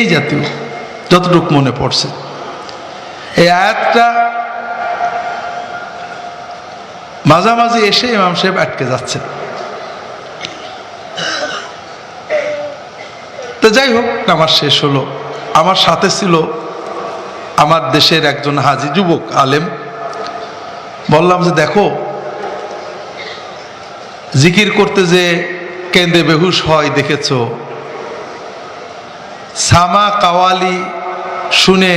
এই জাতীয় যতটুকু মনে পড়ছে। এই আয়াতটা মাঝামাঝি এসে ইমাম সাহেব আটকে যাচ্ছেন। তো যাই হোক, নামাজ শেষ হলো। আমার সাথে ছিল আমার দেশের একজন হাজি যুবক আলেম। বললাম যে দেখো, জিকির করতে যে কেঁদে বেহুশ হয় দেখেছ, সামা কাওয়ালি শুনে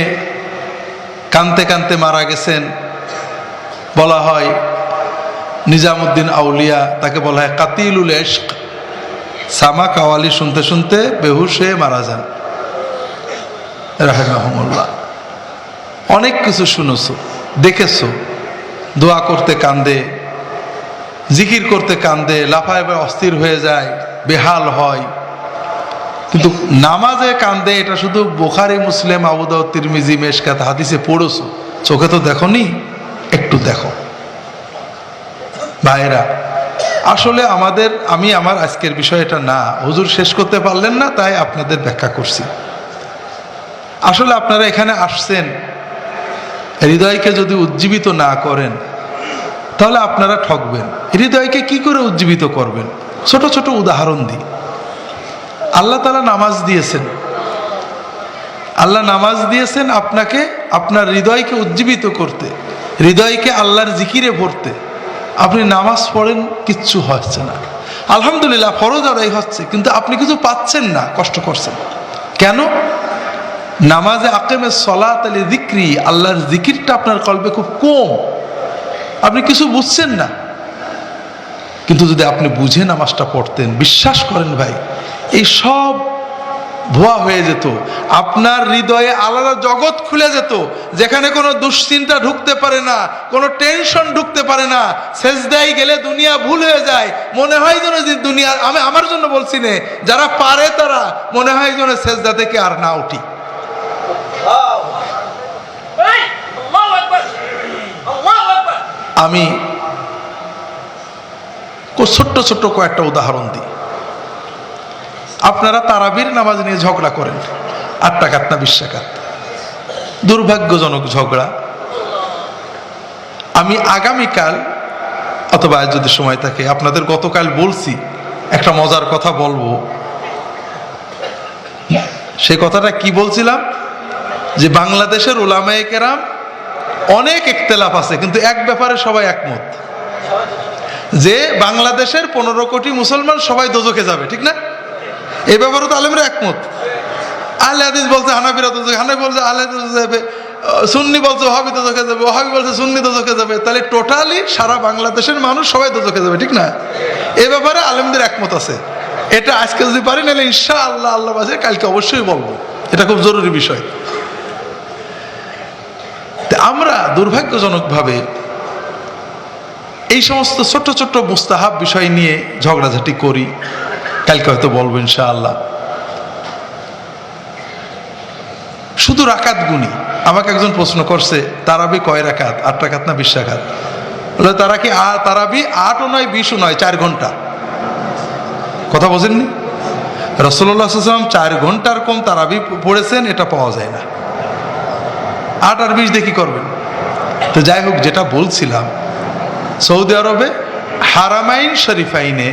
কানতে কানতে মারা গেছেন। বলা হয় নিজামুদ্দিন আউলিয়া, তাকে বলা হয় কাতিলুল ইশক। সামা কাওয়ালি শুনতে শুনতে বেহুশ হয়ে মারা যান রাহিমাহুমুল্লাহ। অনেক কিছু শুনেছো, দেখেছো। দোয়া করতে কান্দে, জিকির করতে কান্দে, লাফায় অস্থির হয়ে যায়, বেহাল হয়। কিন্তু নামাজে কান্দে, এটা শুধু বুখারী, মুসলিম, আবু দাউদ, তিরমিজি, মেশকাত হাদিসে পড়েছো, চোখে তো দেখোনি। একটু দেখো ভাইরা। আসলে আমি আমার আজকের বিষয় এটা না, হুজুর শেষ করতে পারলেন না, তাই আপনাদের ব্যাখ্যা করছি। আসলে আপনারা এখানে আসছেন, হৃদয়কে যদি উজ্জীবিত না করেন তাহলে আপনারা ঠকবেন। হৃদয়কে কি করে উজ্জীবিত করবেন? ছোট ছোট উদাহরণ দিই। আল্লাহ তাআলা নামাজ দিয়েছেন, আল্লাহ নামাজ দিয়েছেন আপনাকে আপনার হৃদয়কে উজ্জীবিত করতে, হৃদয়কে আল্লাহর জিকিরে ভরতে। আপনি নামাজ পড়েন, কিচ্ছু হচ্ছে না। আলহামদুলিল্লাহ ফরজ আদায় হচ্ছে, কিন্তু আপনি কিছু পাচ্ছেন না, কষ্ট করছেন। কেন? নামাজে আকিমিস সলাত লিযিকরি, আল্লাহর জিকিরটা আপনার কলবে খুব কম, আপনি কিছু বুঝছেন না। কিন্তু যদি আপনি বুঝে নামাজটা পড়তেন, বিশ্বাস করেন ভাই, এই সব ভুয়া হয়ে যেত। আপনার হৃদয়ে আলাদা জগৎ খুলে যেত, যেখানে কোনো দুশ্চিন্তা ঢুকতে পারে না, কোনো টেনশন ঢুকতে পারে না। সেজদায় গেলে দুনিয়া ভুল হয়ে যায়, মনে হয় যেন যে দুনিয়া, আমি আমার জন্য বলছি না, যারা পারে তারা মনে হয় যেন সেজদা থেকে আর না উঠি। আমি ছোট্ট ছোট্ট কয়েকটা উদাহরণ দিই। আপনারা তারাবির নামাজ নিয়ে ঝগড়া করেন, 8 রাকাত না 20 রাকাত, দুর্ভাগ্যজনক ঝগড়া। আমি আগামীকাল অথবা আজ যদি সময় থাকে আপনাদের গতকাল বলছি একটা মজার কথা বলবো। সে কথাটা কি বলছিলাম? যে বাংলাদেশের উলামায়ে কেরাম অনেক ইখতিলাফ আছে, কিন্তু এক ব্যাপারে সবাই একমত, যে বাংলাদেশের 15 কোটি মুসলমান সবাই দোজখে যাবে, ঠিক না? এই ব্যাপারে তো আলেমরা একমত। আহলে হাদিস বলছে হানাফিরা দোজখে, হানাফি বলছে আহলে হাদিস যাবে, সুন্নি বলছে ওয়াহাবি দোজখে যাবে, ওয়াহাবি বলছে সুন্নি দোজখে যাবে। তাহলে টোটালি সারা বাংলাদেশের মানুষ সবাই দোজখে যাবে, ঠিক না? এই ব্যাপারে আলেমদের একমত আছে। এটা আজকে যদি পারি, নাহলে ইনশাআল্লাহ আল্লাহ বাজে কালকে অবশ্যই বলবো, এটা খুব জরুরি বিষয়। আমরা দুর্ভাগ্যজনকভাবে এই সমস্ত ছোট্ট ছোট্ট মুস্তাহাব বিষয় নিয়ে ঝগড়াঝাটি করি। কালকে হয়তো বলবো ইনশাআল্লাহ। শুধু রাকাত গুনি। আমাকে একজন প্রশ্ন করছে, তারাবি কয় রাকাত, 8 রাকাত না 20 রাকাত? বলে তারা কি তারাবি 8ও নয় 20ও নয়, 4 ঘন্টা। কথা বোঝেননি? রাসূলুল্লাহ সাল্লাল্লাহু আলাইহি ওয়াসাল্লাম 4 ঘন্টার কম তারাবি পড়েছেন, এটা পাওয়া যায় না। 8 আর 20 দিয়ে কি করবেন? তো যাই হোক, যেটা বলছিলাম, সৌদি আরবে হারামাইন শরীফাইনে,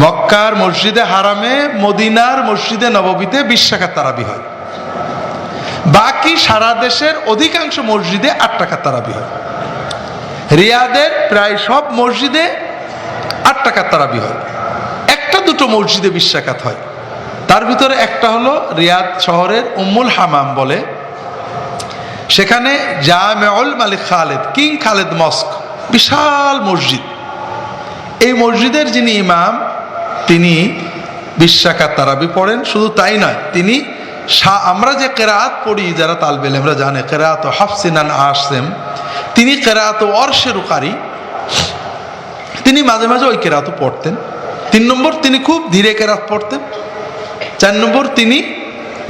মক্কার মসজিদে হারামে, মদিনার মসজিদে নববীতে 20 রাকাত তারাবি হয়। বাকি সারা দেশের অধিকাংশ মসজিদে 8 রাকাত তারাবি হয়। রিয়াদের প্রায় সব মসজিদে 8 রাকাত তারাবি হয়। একটা দুটো মসজিদে 20 রাকাত হয়। তার ভিতরে একটা হলো রিয়াদ শহরের উম্মুল হামাম বলে, সেখানে জামেউল মালিক খালেদ, কিং খালেদ মস্ক, বিশাল মসজিদ। এই মসজিদের যিনি ইমাম, তিনি 20 রাকাত তারাবি পড়েন। শুধু তাই নয়, তিনি আমরা যে কেরাত পড়ি, যারা তালবে ইলম আমরা জানে, কেরাত হাফসিনান আসেম, তিনি কেরাত ওয়ারশের কারি, তিনি মাঝে মাঝে ওই কেরাতও পড়তেন। 3 নম্বর, তিনি খুব ধীরে কেরাত পড়তেন। 4 নম্বর, তিনি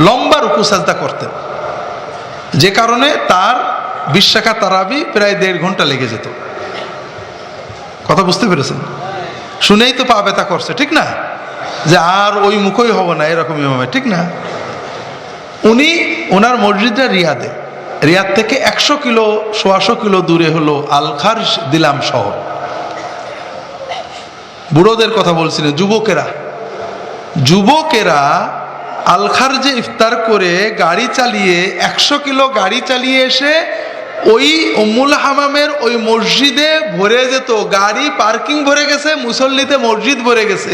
লম্বা রুকু সাজদা করতেন, যে কারণে তার 20 রাকাত তারাবি প্রায় 1.5 ঘন্টা লেগে যেত। কথা বুঝতে পেরেছেন? শুনেই তো পা ব্যথা করছে, ঠিক না? যে আর ওই মুখই হব না, এরকম ইমামে, ঠিক না? উনি ওনার মসজিদটা রিয়াদে, রিয়াদ থেকে 100 কিলো 100 কিলো দূরে হলো আল খারজ দিলাম শহর। বুড়োদের কথা বলছিলেন, যুবকেরা আল খারজে ইফতার করে গাড়ি চালিয়ে 100 কিলো গাড়ি চালিয়ে এসে ওই উম্মুল হামামের ওই মসজিদে ভরে যেত। গাড়ি পার্কিং ভরে গেছে, মুসল্লিতে মসজিদ ভরে গেছে।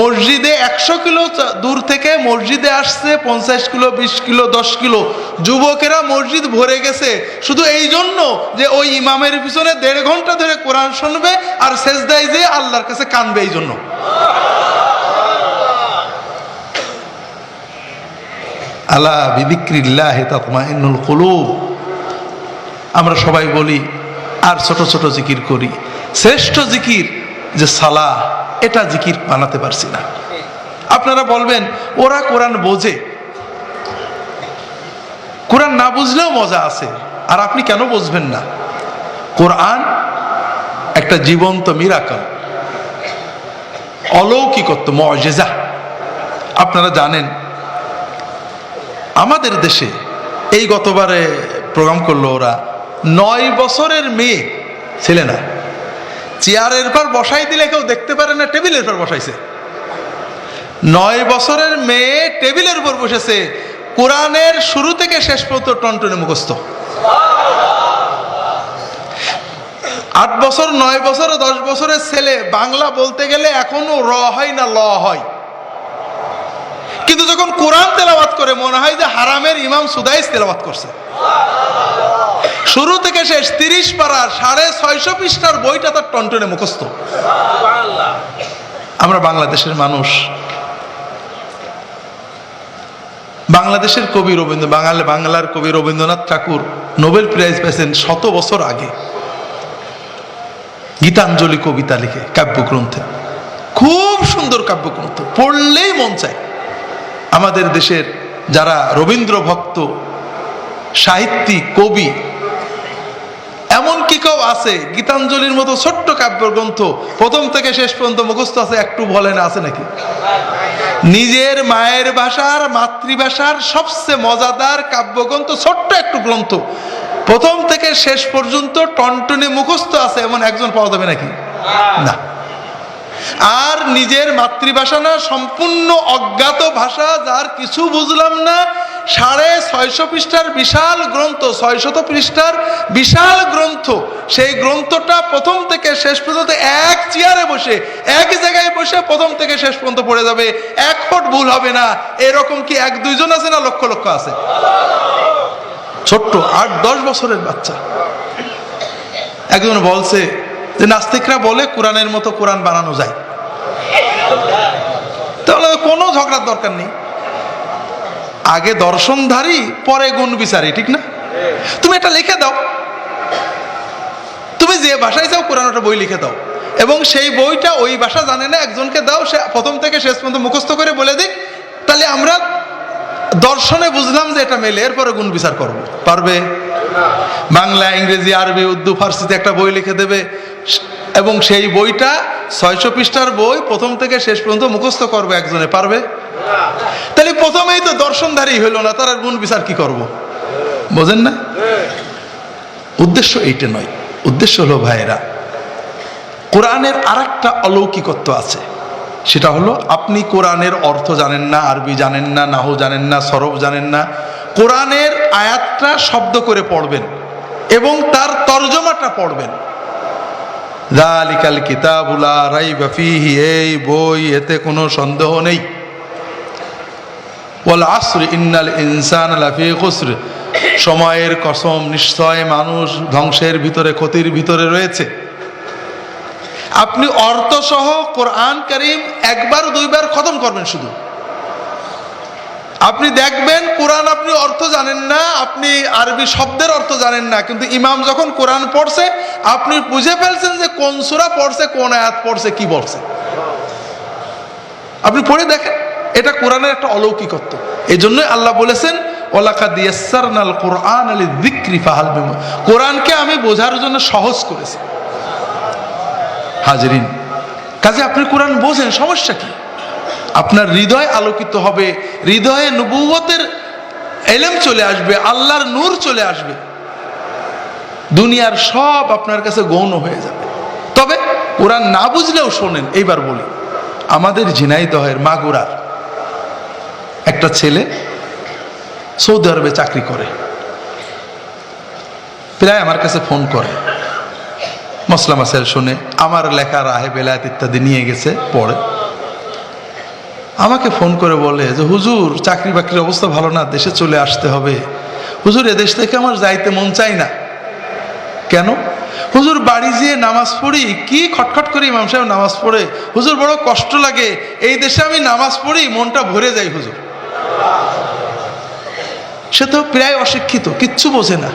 মসজিদে 100 কিলো দূর থেকে মসজিদে আসছে 50 কিলো 20 কিলো 10 কিলো যুবকেরা মসজিদ ভরে গেছে, শুধু এই জন্য যে ওই ইমামের পিছনে 1.5 ঘন্টা ধরে কোরআন শুনবে আর সেজদায় যেয়ে আল্লাহর কাছে কানবে, এই জন্য। আলা বিযিক্রিল্লাহি তাতমাইন্নুল কুলুব। আমরা সবাই বলি আর ছোট ছোট জিকির করি, শ্রেষ্ঠ জিকির যে সালাহ, এটা জিকির বানাতে পারছি না। আপনারা বলবেন ওরা কোরআন বোঝে, কোরআন না বুঝলেও মজা আছে, আর আপনি কেন বুঝবেন না? কোরআন একটা জীবন্ত মিরাকল, অলৌকিকত্ব, মুজিজা। আপনারা জানেন আমাদের দেশে এই গতবারে প্রোগ্রাম করলো ওরা, 9 বছরের মেয়ে, ছেলে না, চেয়ারের পর বসাই দিলে কেউ দেখতে পারে না, টেবিলের পর বসাইছে। 9 বছরের মেয়ে টেবিলের উপর বসেছে, কোরআনের শুরু থেকে শেষ পর্যন্ত টনটনে মুখস্থ। 8 বছর 9 বছর 10 বছরের ছেলে বাংলা বলতে গেলে এখনো র হয় না ল হয়, কিন্তু যখন কোরআন তেলাওয়াত করে মনে হয় যে হারামের ইমাম সুদাইস তেলাওয়াত করছে। শুরু থেকে শেষ 30 পারার 650 পৃষ্ঠার বইটা তার টনটনে মুখস্থ। আমরা বাংলাদেশের মানুষ, বাংলাদেশের কবি বাংলার কবি রবীন্দ্রনাথ ঠাকুর নোবেল প্রাইজ পেয়েছেন 100 বছর আগে, গীতাঞ্জলি কবিতা লিখে কাব্যগ্রন্থে। খুব সুন্দর কাব্যগ্রন্থ, পড়লেই মন চায়। আমাদের দেশের যারা রবীন্দ্র ভক্ত, সাহিত্যিক, কবি, এমন কি কেউ আছে গীতাঞ্জলির মতো ছোট্ট কাব্যগ্রন্থ প্রথম থেকে শেষ পর্যন্ত মুখস্থ আছে? একটু বলেন, আছে নাকি? নিজের মায়ের ভাষার, মাতৃভাষার সবচেয়ে মজাদার কাব্যগ্রন্থ, ছোট্ট একটু গ্রন্থ, প্রথম থেকে শেষ পর্যন্ত টনটনে মুখস্থ আছে, এমন একজন পাওয়া যাবে নাকি? না। আর নিজের মাতৃভাষা না, সম্পূর্ণ অজ্ঞাত ভাষা, যার কিছু বুঝলাম না, 650 পৃষ্ঠার বিশাল গ্রন্থ, 600 পৃষ্ঠার বিশাল গ্রন্থ, সেই গ্রন্থটা প্রথম থেকে শেষ পর্যন্ত এক চেয়ারে বসে, এক জায়গায় বসে প্রথম থেকে শেষ পর্যন্ত পড়ে যাবে, 1 ফুট ভুল হবে না। এরকম কি 1-2 জন আছে না লক্ষ লক্ষ আছে? ছোট্ট 8-10 বছরের বাচ্চা। একজন বলছে যে নাস্তিকরা বলে কোরআনের মতো কোরআন বানানো যায়, তাহলে কোনো ঝগড়ার দরকার নেই। আগে দর্শনধারী, পরে গুণ বিচারী, ঠিক না? তুমি এটা লিখে দাও, তুমি যে ভাষায় চাও কোরআন ওটা বই লিখে দাও, এবং সেই বইটা ওই ভাষা জানে না একজনকে দাও, সে প্রথম থেকে শেষ পর্যন্ত মুখস্থ করে বলে দিক, তাহলে আমরা দর্শনে বুঝলাম যে এটা মেলে, এরপরে গুণ বিচার করবো। পারবে? বাংলা, ইংরেজি, আরবি, উর্দু, ফার্সিতে একটা বই লিখে দেবে, এবং সেই বইটা 600 পৃষ্ঠার বই প্রথম থেকে শেষ পর্যন্ত মুখস্থ করবে একজনে। পারবে? তাহলে প্রথমেই তো দর্শনধারী হইল না, তার গুণ বিচার কি করব? বোঝেন না? উদ্দেশ্য এইটা নয়। উদ্দেশ্য হলো ভাইয়েরা, কোরআনের আরেকটা অলৌকিকত্ব আছে, সেটা হলো আপনি কোরআনের অর্থ জানেন না, আরবি জানেন না, নাহু জানেন না, সরফ জানেন না, কোরআনের আয়াতটা শব্দ করে পড়বেন এবং তার তরজমাটা পড়বেন। যালিকাল কিতাবু লা রাইবা ফীহি, এই বই, এতে কোনো সন্দেহ নেই। ওয়াল আসরি ইন্নাল ইনসানা লাফী খুসর, সময়ের কসম, নিশ্চয় মানুষ ধ্বংসের ভিতরে, ক্ষতির ভিতরে রয়েছে। আপনি অর্থসহ কোরআন কারীম 1-2 খতম করবেন শুধু, আপনি দেখবেন কোরআন আপনি অর্থ জানেন না, আপনি আরবি শব্দের অর্থ জানেন না, কিন্তু ইমাম যখন কোরআন পড়ছে আপনি বুঝে ফেলছেন যে কোন সূরা পড়ছে, কোন আয়াত পড়ছে, কি পড়ছে। আপনি পড়ে দেখেন, এটা কোরআনের একটা অলৌকিকত্ব। এই জন্যই আল্লাহ বলেছেন ওয়ালাকাদ ইয়াসসারনাল কুরআনা লিযিকরি ফাহাল মিন, কোরআনকে আমি বোঝার জন্য সহজ করেছি। হাজরিন, কাজে আপনি কোরআন বোঝেন, সমস্যা কি? আপনার হৃদয় আলোকিত হবে, হৃদয়ে নবুয়তের ইলম চলে আসবে, আল্লাহর নূর চলে আসবে, দুনিয়ার সব আপনার কাছে গৌণ হয়ে যাবে। তবে কোরআন না বুঝলেও শোনেন, এইবার বলি, আমাদের ঝিনাইদহের মাগুরার একটা ছেলে সৌদি আরবে চাকরি করে, প্রায় আমার কাছে ফোন করে, মসলা মাসাইল শুনে, আমার লেখা রাহে বেলায়েত ইত্যাদি নিয়ে গেছে, পড়ে, আমাকে ফোন করে বলে যে হুজুর চাকরি বাকরির অবস্থা ভালো না, দেশে চলে আসতে হবে। হুজুর এদেশ থেকে আমার যাইতে মন চাই না। কেন? হুজুর বাড়ি যেয়ে নামাজ পড়ি, কি খটখট করে ইমাম সাহেব নামাজ পড়ে, হুজুর বড় কষ্ট লাগে, এই দেশে আমি নামাজ পড়ি মনটা ভরে যায় হুজুর। সে তো প্রায় অশিক্ষিত, কিচ্ছু বোঝে না,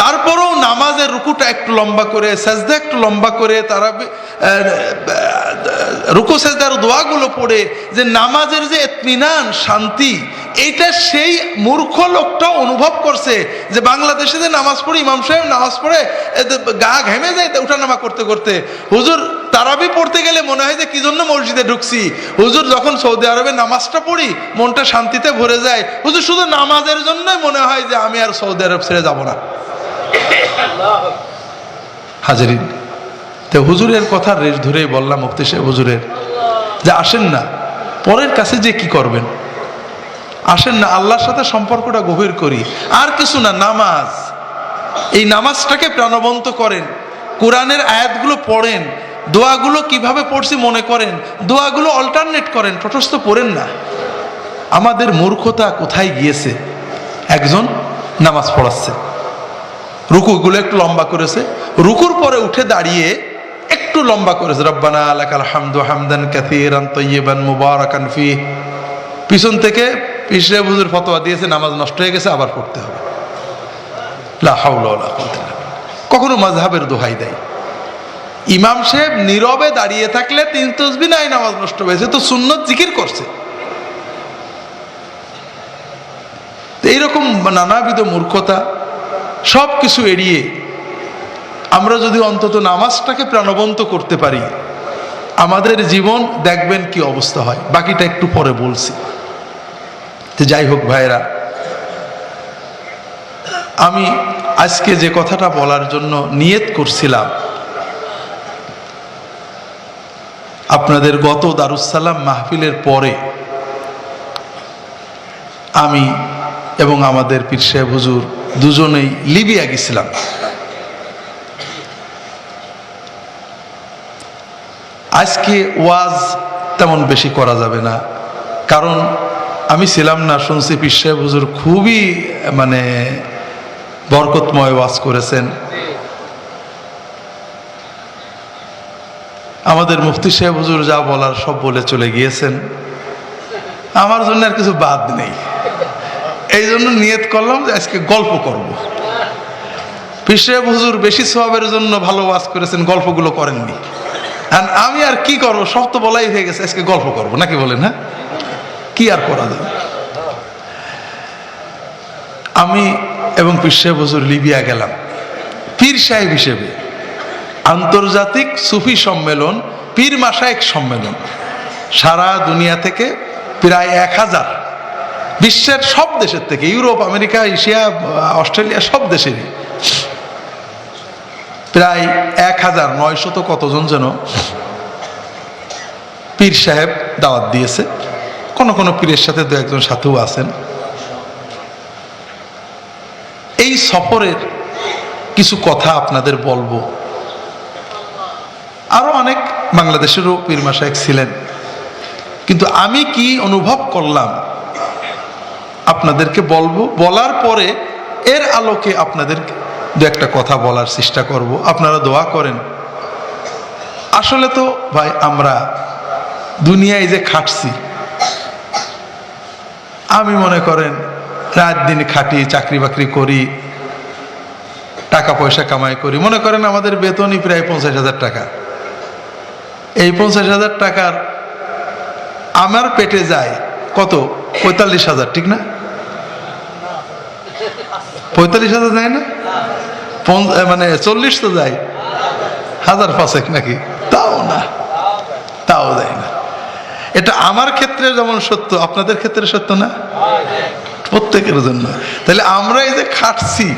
তারপরেও নামাজের রুকুটা একটু লম্বা করে, সাজদা একটু লম্বা করে, তারা রুকু সাজদার দোয়াগুলো পড়ে, যে নামাজের যে ইতমিনান, শান্তি, এইটা সেই মূর্খ লোকটাও অনুভব করছে যে বাংলাদেশে যে নামাজ পড়ি, ইমাম সাহেব নামাজ পড়ে গা ঘেমে যায় উঠানামা করতে করতে, হুজুর তারাবি পড়তে গেলে মনে হয় যে কি জন্য মসজিদে ঢুকছি, হুজুর যখন সৌদি আরবে নামাজটা পড়ি মনটা শান্তিতে ভরে যায়, হুজুর শুধু নামাজের জন্যই মনে হয় যে আমি আর সৌদি আরব ছেড়ে যাব না। হাজারিন, তো হুজুরের কথা রেশ ধরেই বললাম মুফতি সাহেব হুজুরের, যে আসেন না পরের কাছে যে কি করবেন, আসেন না আল্লাহর সাথে সম্পর্কটা গভীর করি, আর কিছু না, নামাজ, এই নামাজটাকে প্রাণবন্ত করেন, কোরআনের আয়াতগুলো পড়েন, দোয়াগুলো কিভাবে পড়ছি মনে করেন, দোয়াগুলো অল্টারনেট করেন, তটস্থ পড়েন না। আমাদের মূর্খতা কোথায় গিয়েছে, একজন নামাজ পড়াচ্ছে, রুকুগুলো একটু লম্বা করেছে, রুকুর পরে উঠে দাঁড়িয়ে একটু লম্বা করেছে, রব্বানা লাকাল হামদু হামদান কাসীরান তাইয়িবান মুবারাকান ফীহ, পিছন থেকে পিশরে হুজুর ফতোয়া দিয়েছে নামাজ নষ্ট হয়ে গেছে, আবার পড়তে হবে। লা হাওলা ওয়ালা কুওয়াতা ইল্লা বিল্লাহ। কখনো মাযহাবের দোহাই দেয়, ইমাম সাহেব নীরবে দাঁড়িয়ে থাকলে 3 তাসবিহ নাই নামাজ নষ্ট হয়েছে, তো সুন্নত জিকির করছে। এইরকম নানাবিধ মূর্খতা সব কিছু এড়িয়ে আমরা যদি অন্তত নামাজটাকে প্রাণবন্ত করতে পারি, আমাদের জীবন দেখবেন কি অবস্থা হয়। বাকিটা একটু পরে বলছি। তো যাই হোক ভাইরা, আমি আজকে যে কথাটা বলার জন্য নিয়ত করছিলাম, আপনাদের গত দারুসালাম মাহফিলের পরে আমি এবং আমাদের পীর সাহেব হুজুর দুজনেই লিবিয়া গেছিলাম। আজকে ওয়াজ তেমন বেশি করা যাবে না, কারণ আমি ছিলাম না, শুনছি পীর সাহেব হুজুর খুবই বরকতময় ওয়াজ করেছেন। আমাদের মুফতি সাহেব হুজুর যা বলার সব বলে চলে গিয়েছেন, আমার জন্য আর কিছু বাদ নেই। এই জন্য নিয়ত করলাম যে আজকে গল্প করব। পীর সাহেব হুজুর বেশি সওয়াবের জন্য ভালো ওয়াজ করেছেন, গল্পগুলো করেননি। আর আমি আর কি করবো, সব তো বলাই হয়ে গেছে, আজকে গল্প করব নাকি বলেন? হ্যাঁ, কি আর করা যাবে। আমি এবং পীর সাহেব হুজুর লিবিয়া গেলাম পীর সাহেব হিসেবে। আন্তর্জাতিক সুফি সম্মেলন, পীর মাশায়েখ সম্মেলন, সারা দুনিয়া থেকে প্রায় 1000, বিশ্বের সব দেশের থেকে, ইউরোপ, আমেরিকা, এশিয়া, অস্ট্রেলিয়া, সব দেশেরই প্রায় 1900 কতজন যেন পীর সাহেব দাওয়াত দিয়েছে। কোন কোন পীরের সাথে 2-1জন সাথেও আছেন। এই সফরের কিছু কথা আপনাদের বলবো। আরো অনেক বাংলাদেশেরও পীর মাশায়েখ ছিলেন, কিন্তু আমি কি অনুভব করলাম আপনাদেরকে বলবো। বলার পরে এর আলোকে আপনাদেরকে 2-একটা কথা বলার চেষ্টা করব, আপনারা দোয়া করেন। আসলে তো ভাই আমরা দুনিয়ায় যে খাটছি, আমি মনে করেন রাত দিন খাটি, চাকরি বাকরি করি, টাকা পয়সা কামাই করি, মনে করেন আমাদের বেতনই প্রায় 50,000 টাকা। এই 50,000 টাকার আমার পেটে যায় কত? 45,000, ঠিক না? 45,000 যায় না, 40 তো যায়, 1,005 নাকি, তাও না, তাও যায় না। এটা আমার ক্ষেত্রে যেমন সত্য, আপনাদের ক্ষেত্রে সত্য না? প্রত্যেকের জন্য। তাহলে আমরা এই যে খাটছি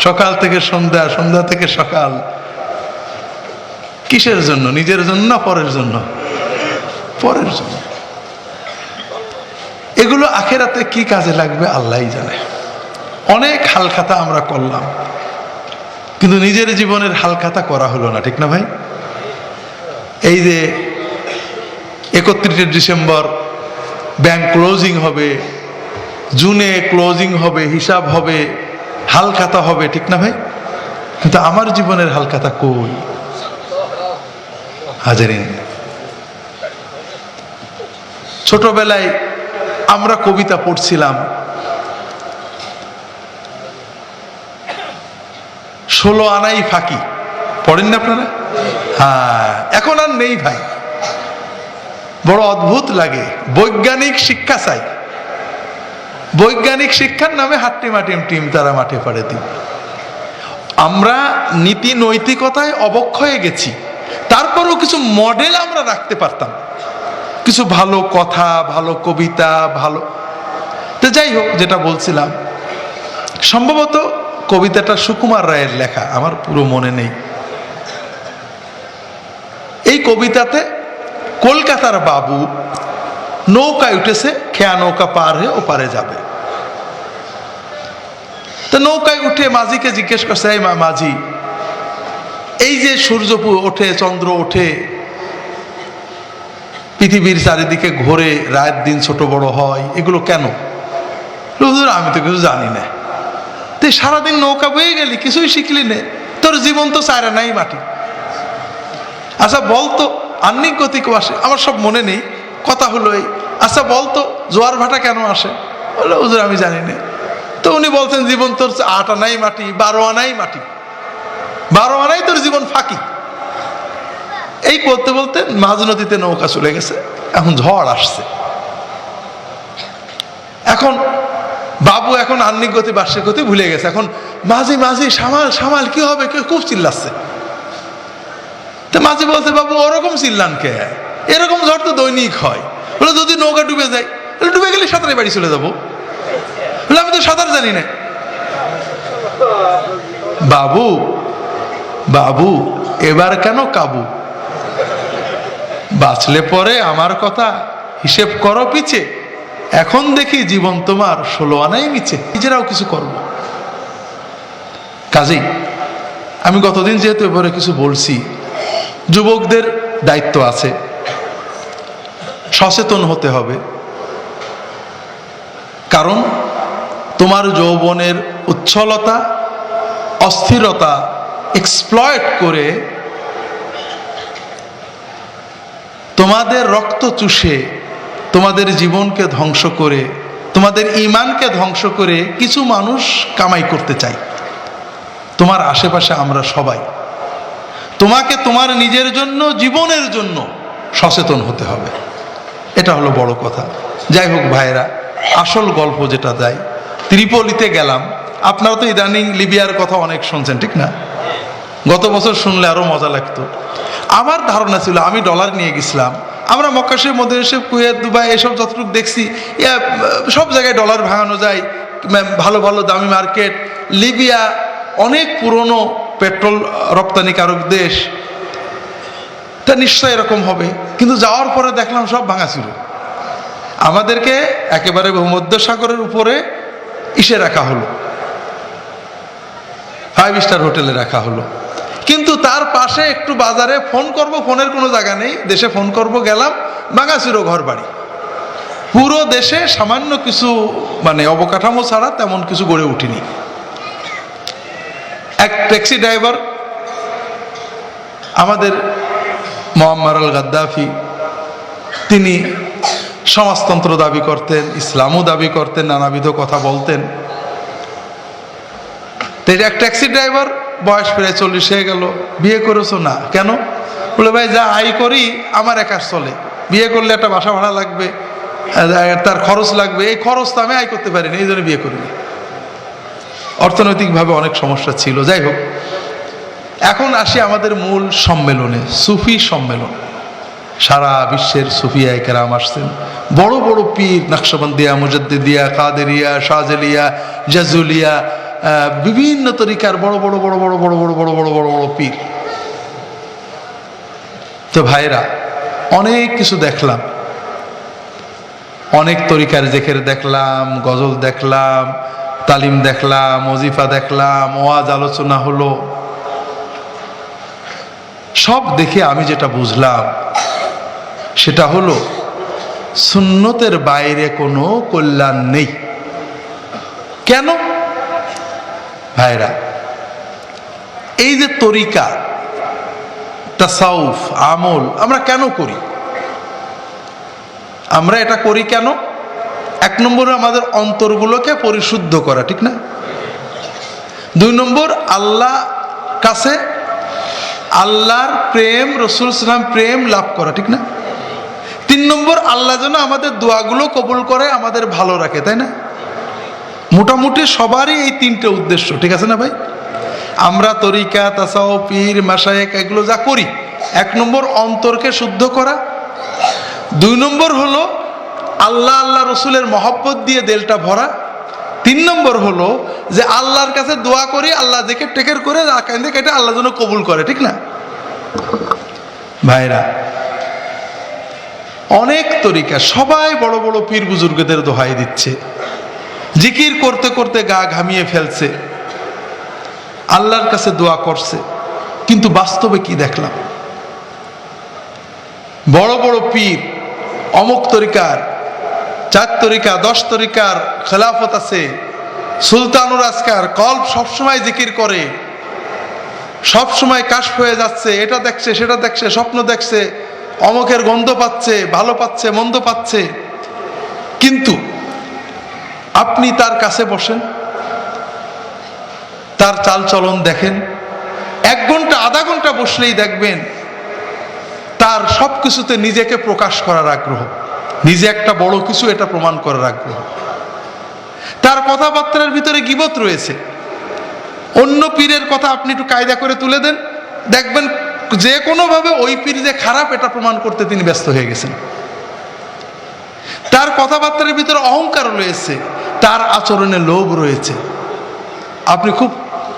সকাল থেকে সন্ধ্যা, সন্ধ্যা থেকে সকাল, কিসের জন্য? নিজের জন্য না পরের জন্য? পরের জন্য। এগুলো আখেরাতে কি কাজে লাগবে আল্লাহই জানে। অনেক হালখাতা আমরা করলাম, কিন্তু নিজের জীবনের হালখাতা করা হলো না, ঠিক না ভাই? এই যে 31 ডিসেম্বর ব্যাংক ক্লোজিং হবে, জুনে ক্লোজিং হবে, হিসাব হবে, হালখাতা হবে, ঠিক না ভাই? কিন্তু আমার জীবনের হালখাতা কই? হাজারিন, ছোটবেলায় আমরা কবিতা পড়ছিলাম, 16 আনাই ফাঁকি, পড়েন না আপনারা? হ্যাঁ, এখন আর নেই ভাই। বড় অদ্ভুত লাগে। বৈজ্ঞানিক শিক্ষা চাই, বৈজ্ঞানিক শিক্ষার নামে হাট্টিমাটিম টিম তারা মাঠে পাড়ে দিই। আমরা নীতি নৈতিকতায় অবক্ষয়ে গেছি, তারপরেও কিছু মডেল আমরা রাখতে পারতাম, কিছু ভালো কথা, ভালো কবিতা, ভালো। তো যাই হোক, যেটা বলছিলাম, সম্ভবত কবিতাটা সুকুমার রায়ের লেখা, আমার পুরো মনে নেই। এই কবিতাতে কলকাতার বাবু নৌকায় উঠেছে, খেয়া নৌকা পার হয়ে ওপারে যাবে। তো নৌকায় উঠে মাঝিকে জিজ্ঞেস করছে, এই মাঝি, এই যে সূর্য ওঠে, চন্দ্র ওঠে, পৃথিবীর চারিদিকে ঘোরে, রাত দিন ছোট বড় হয়, এগুলো কেন? হুজুর, আমি তো কিছু জানি না। তুই সারাদিন নৌকা বয়ে গেলি, কিছুই শিখলি নে, তোর জীবন তো চায়রা নাই মাটি। আচ্ছা বলতো আহ্নিক গতি কেউ আসে? আমার সব মনে নেই, কথা হলো এই। আচ্ছা বলতো জোয়ার ভাটা কেন আসে? বললো হুজুর আমি জানি না। তো উনি বলছেন, জীবন তোর 8 আনাই মাটি, 12 আনাই মাটি, 12 আনাই তোর জীবন ফাঁকি। এই বলতে বলতে মাঝ নদীতে নৌকা চলে গেছে, এখন ঝড় আসছে। এখন বাবু এখন আহ্নিক গতি বার্ষিক গতি ভুলে গেছে, এখন মাঝি মাঝি সামাল সামাল, কি হবে? কেউ খুব চিল্লাচ্ছে। তো মাঝি বলছে, বাবু ওরকম চিল্লান কে? এরকম ঝড় তো দৈনিক হয়। বলে যদি নৌকা ডুবে যায়, ডুবে গেলে সাঁতারে বাড়ি চলে যাবো। বলে আমি তো সাঁতার জানি না। বাবু বাবু এবার কেন কাবু? বাঁচলে পরে আমার কথা হিসেব করো পিছে, এখন দেখি জীবন তোমার 16 আনাই মিছে। নিজেরাও কিছু করব। কাজেই আমি গতদিন যেহেতু এবারে কিছু বলছি, যুবকদের দায়িত্ব আছে, সচেতন হতে হবে। কারণ তোমার যৌবনের উচ্ছলতা, অস্থিরতা এক্সপ্লয়েট করে তোমাদের রক্ত চুষে, তোমাদের জীবনকে ধ্বংস করে, তোমাদের ঈমানকে ধ্বংস করে কিছু মানুষ কামাই করতে চায়। তোমার আশেপাশে আমরা সবাই, তোমাকে তোমার নিজের জন্য, জীবনের জন্য সচেতন হতে হবে। এটা হলো বড় কথা। যাই হোক ভাইরা, আসল গল্প যেটা দেয়, ত্রিপলিতে গেলাম। আপনারা তো ইদানিং লিবিয়ার কথা অনেক শুনছেন, ঠিক না? গত বছর শুনলে আরো মজা লাগতো। আমার ধারণা ছিল, আমি ডলার নিয়ে গেছিলাম, আমরা মক্কা শরীফ, মদিনা শরীফ, কুয়েত, দুবাই এসব যতটুকু দেখছি, সব জায়গায় ডলার ভাঙানো যায়, ভালো ভালো দামি মার্কেট। লিবিয়া অনেক পুরনো পেট্রোল রপ্তানিকারক দেশ, তা নিশ্চয় এরকম হবে। কিন্তু যাওয়ার পরে দেখলাম সব ভাঙা ছিল। আমাদেরকে একেবারে ভূমধ্যসাগরের উপরে ইসে রাখা হলো, 5 স্টার হোটেলে রাখা হলো। কিন্তু তার পাশে একটু বাজারে ফোন করব, ফোনের কোনো জায়গা নেই, দেশে ফোন করব, গেলাম, ভাঙা ছিল ঘর বাড়ি। পুরো দেশে সামান্য কিছু মানে অবকাঠামো ছাড়া তেমন কিছু গড়ে উঠেনি। এক ট্যাক্সি ড্রাইভার, আমাদের মুআম্মার আল গাদ্দাফি, তিনি সমাজতন্ত্র দাবি করতেন, ইসলামও দাবি করতেন, নানাবিধ কথা বলতেন। এক ট্যাক্সি ড্রাইভার, বয়স প্রায় 40 হয়ে গেল। বিয়ে করেছো? না। কেন? বলে ভাই যা আয় করি আমার একার চলে, বিয়ে করলে একটা বাসা ভাড়া লাগবে, তার খরচ লাগবে, এই খরচ তো আমি আয় করতে পারিনি, এই জন্য বিয়ে করিনি। অর্থনৈতিকভাবে অনেক সমস্যা ছিল। যাই হোক, এখন আসি আমাদের মূল সম্মেলনে, সুফি সম্মেলন। সারা বিশ্বের সুফিয়ায়ে কেরাম আসছেন, বড় বড় পীর, নকশবন্দিয়া, মুজাদ্দিদিয়া, কাদেরিয়া, শাহজালিয়া, জাজুলিয়া, বিভিন্ন তরিকার বড় বড় বড় বড় বড় বড় বড় বড় বড় বড় পীর। তো ভাইরা, অনেক কিছু দেখলাম, অনেক তরিকার জিকির দেখলাম, গজল দেখলাম, তালিম দেখলাম, ওজিফা দেখলাম, ওয়াজ আলোচনা হলো। সব দেখে আমি যেটা বুঝলাম সেটা হলো সুন্নতের বাইরে কোনো কল্যাণ নেই। কেন ভাইরা? এই যে তরিকা, তাসাউফ, আমল আমরা কেন করি? আমরা এটা করি কেন? এক নম্বরে আমাদের অন্তরগুলোকে পরিশুদ্ধ করা, ঠিক না? দুই নম্বর আল্লাহ কাছে আল্লাহর প্রেম, রাসূল সাল্লাল্লাহু আলাইহি ওয়াসাল্লাম প্রেম লাভ করা, ঠিক না? তিন নম্বর আল্লাহ যেন আমাদের দোয়াগুলো কবুল করে, আমাদের ভালো রাখে, তাই না? মোটামুটি সবারই এই তিনটে উদ্দেশ্য, ঠিক আছে না ভাই? আমরা তরিকা, তাসাউফ, পীর, মাশায়েখ এগুলো যা করি, এক নম্বর অন্তরকে শুদ্ধ করা, দুই নম্বর হলো আল্লাহ আল্লাহ রসুলের মহব্বত দিয়ে দিলটা ভরা, তিন নম্বর হলো যে আল্লাহর কাছে দোয়া করি, আল্লাহ জিকির টেকের করে কান্দে কেটে আল্লাহ যেন কবুল করে, ঠিক না ভাইরা? অনেক তরিকা, সবাই বড় বড় পীর বুজুর্গদের দোহাই দিচ্ছে, জিকির করতে করতে গা ঘামিয়ে ফেলছে, আল্লাহর কাছে দোয়া করছে, কিন্তু বাস্তবে কি দেখলাম? বড় বড় পীর, অমুক তরিকার, 4 তরিকা 10 তরিকার খেলাফত আছে, সুলতানুল আসকার, কল্ব সবসময় জিকির করে, সবসময় কাশফ হয়ে যাচ্ছে, এটা দেখছে সেটা দেখছে, স্বপ্ন দেখছে, অমুকের গন্ধ পাচ্ছে, ভালো পাচ্ছে, মন্দ পাচ্ছে। কিন্তু আপনি তার কাছে বসেন, তার চালচলন দেখেন, 1 ঘন্টা আধা ঘন্টা বসলেই দেখবেন তার সব কিছুতে নিজেকে প্রকাশ করার আগ্রহ, নিজে একটা বড় কিছু এটা প্রমাণ করার আগ্রহ। তার কথাবার্তার ভিতরে গীবত রয়েছে। অন্য পীরের কথা আপনি একটু কায়দা করে তুলে দেন, দেখবেন যে কোনোভাবে ওই পীর যে খারাপ এটা প্রমাণ করতে তিনি ব্যস্ত হয়ে গেছেন। তার কথাবার্তার ভিতরে অহংকার রয়েছে, তার আচরণে লোভ রয়েছে, আপনি খুব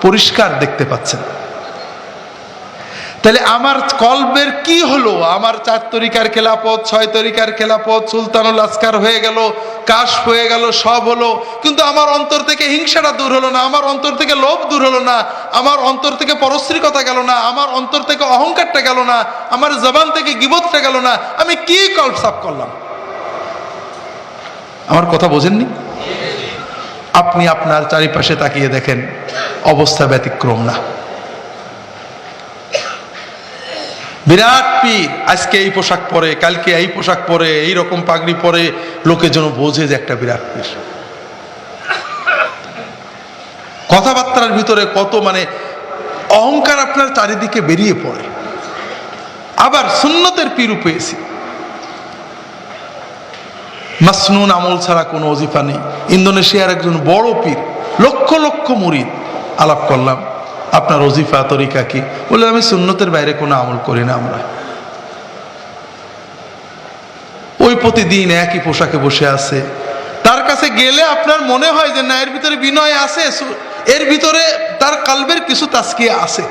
পরিষ্কার দেখতে পাচ্ছেন। তাহলে আমার কলবের কি হলো? আমার 4 তরিকার খেলাফত, 6 তরিকার খেলাফত, সুলতানুল আসকার হয়ে গেল, কাশফ হয়ে গেল, সব হলো, কিন্তু আমার অন্তর থেকে হিংসাটা দূর হলো না, আমার অন্তর থেকে লোভ দূর হলো না, আমার অন্তর থেকে পরশ্রীকতা গেল না, আমার অন্তর থেকে অহংকারটা গেল না, আমার জবান থেকে গীবতটা গেল না। আমি কি কলব সাফ করলাম? আমার কথা বোঝেননি? আপনি আপনার চারিপাশে তাকিয়ে দেখেন, অবস্থা ব্যতিক্রম না। বিরাট পীর আজকে এই পোশাক পরে, কালকে এই পোশাক পরে, এই রকম পাগড়ি পরে, লোকে যেন বোঝে যে একটা বিরাট পীর। কথাবার্তার ভিতরে কত অহংকার আপনার চারিদিকে বেরিয়ে পড়ে। আবার সুন্নতের পীরও পেয়েছি, মাসনুন আমল ছাড়া কোনো ওজিফা নেই। ইন্দোনেশিয়ার একজন বড় পীর, লক্ষ লক্ষ মুরিদ, আলাপ করলাম, আপনার ওজিফা তরিকা কি? বলে আমি সুন্নতের বাইরে কোনো আমল করি না। আমরা ওই প্রতিদিন একই পোশাকে বসে আছে, তার কাছে গেলে আপনার মনে হয় যে না, এর ভিতরে বিনয় আছে, এর ভিতরে তার কলবের কিছু তাসকিয়া আছে।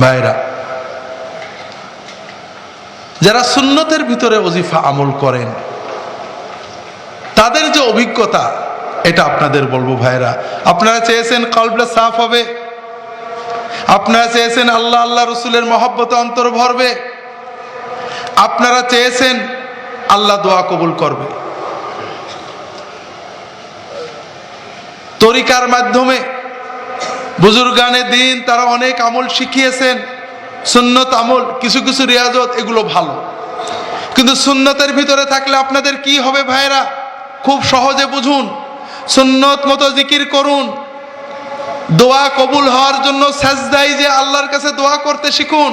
ভাইরা, যারা সুন্নতের ভিতরে ওজিফা আমল করেন, তাদের যে অভিজ্ঞতা, এটা আপনাদের বলবো ভাইরা। আপনারা চেয়েছেন কলবটা সাফ হবে, আপনারা চেয়েছেন আল্লাহ আল্লাহ রসুলের মহব্বতে অন্তর ভরবে, আপনারা চেয়েছেন আল্লাহ দোয়া কবুল করবে। তরিকার মাধ্যমে বুজুর্গানে দিন তারা অনেক আমল শিখিয়েছেন, সুন্নত আমল, কিছু কিছু রিয়াজত, এগুলো ভালো। কিন্তু সুন্নতের ভিতরে থাকলে আপনাদের কি হবে ভাইরা? খুব সহজে বুঝুন। সুন্নত মতো জিকির করুন, দোয়া কবুল হওয়ার জন্য সাজদায় যে আল্লাহর কাছে দোয়া করতে শিখুন।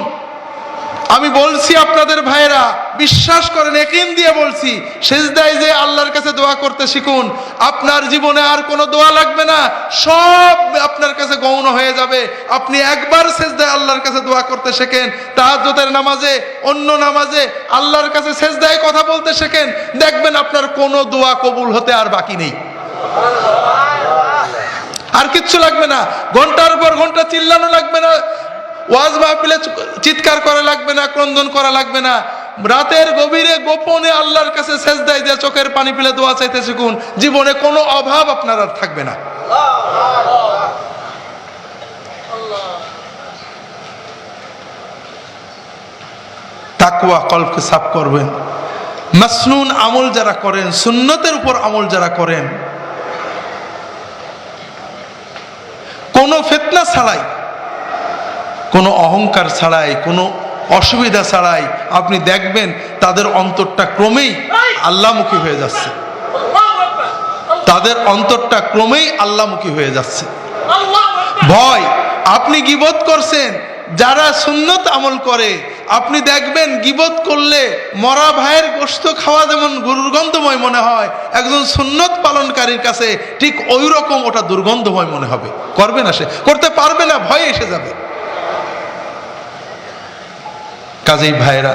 আমি বলছি আপনাদের ভাইরা, বিশ্বাস করেন, ইয়াকিন দিয়ে বলছি, সিজদায় যে আল্লাহর কাছে দোয়া করতে শিখুন, আপনার জীবনে আর কোনো দোয়া লাগবে না, সব আপনার কাছে গৌণ হয়ে যাবে। আপনি একবার সিজদায় আল্লাহর কাছে দোয়া করতে শেখেন, তাহাজ্জুদের নামাজে, অন্য নামাজে আল্লাহর কাছে সিজদায় কথা বলতে শেখেন, দেখবেন আপনার কোনো দোয়া কবুল হতে আর বাকি নেই। আর কিচ্ছু লাগবে না, ঘন্টার পর ঘন্টা চিল্লানো লাগবে না, ওয়াজ মাহফিলে চিৎকার করা লাগবে না, ক্রন্দন করা লাগবে না। রাতের গভীরে গোপনে আল্লাহর কাছে সেজদায় দিয়ে চোখের পানি ফেলে দোয়া চাইতে শিখুন, জীবনে কোনো অভাব আপনার আর থাকবে না। তাকওয়া কলবকে সাফ করবেন। মাসনুন আমল যারা করেন, সুন্নতের উপর আমল যারা করেন, কোনো ফিতনা ছাড়াই, কোনো অহংকার ছাড়াই, কোনো অসুবিধা ছাড়াই, আপনি দেখবেন তাদের অন্তরটা ক্রমেই আল্লাহমুখী হয়ে যাচ্ছে, তাদের অন্তরটা ক্রমেই আল্লাহমুখী হয়ে যাচ্ছে। ভয়, আপনি গীবত করছেন, যারা সুন্নত আমল করে, আপনি দেখবেন গীবত করলে মরা ভাইয়ের গোশত খাওয়া যেমন দুর্গন্ধময় মনে হয়, একজন সুন্নত পালনকারীর কাছে ঠিক ওই রকম ওটা দুর্গন্ধময় মনে হবে। করবে না, সে করতে পারবে না, ভয় এসে যাবে। কাজেই ভাইরা,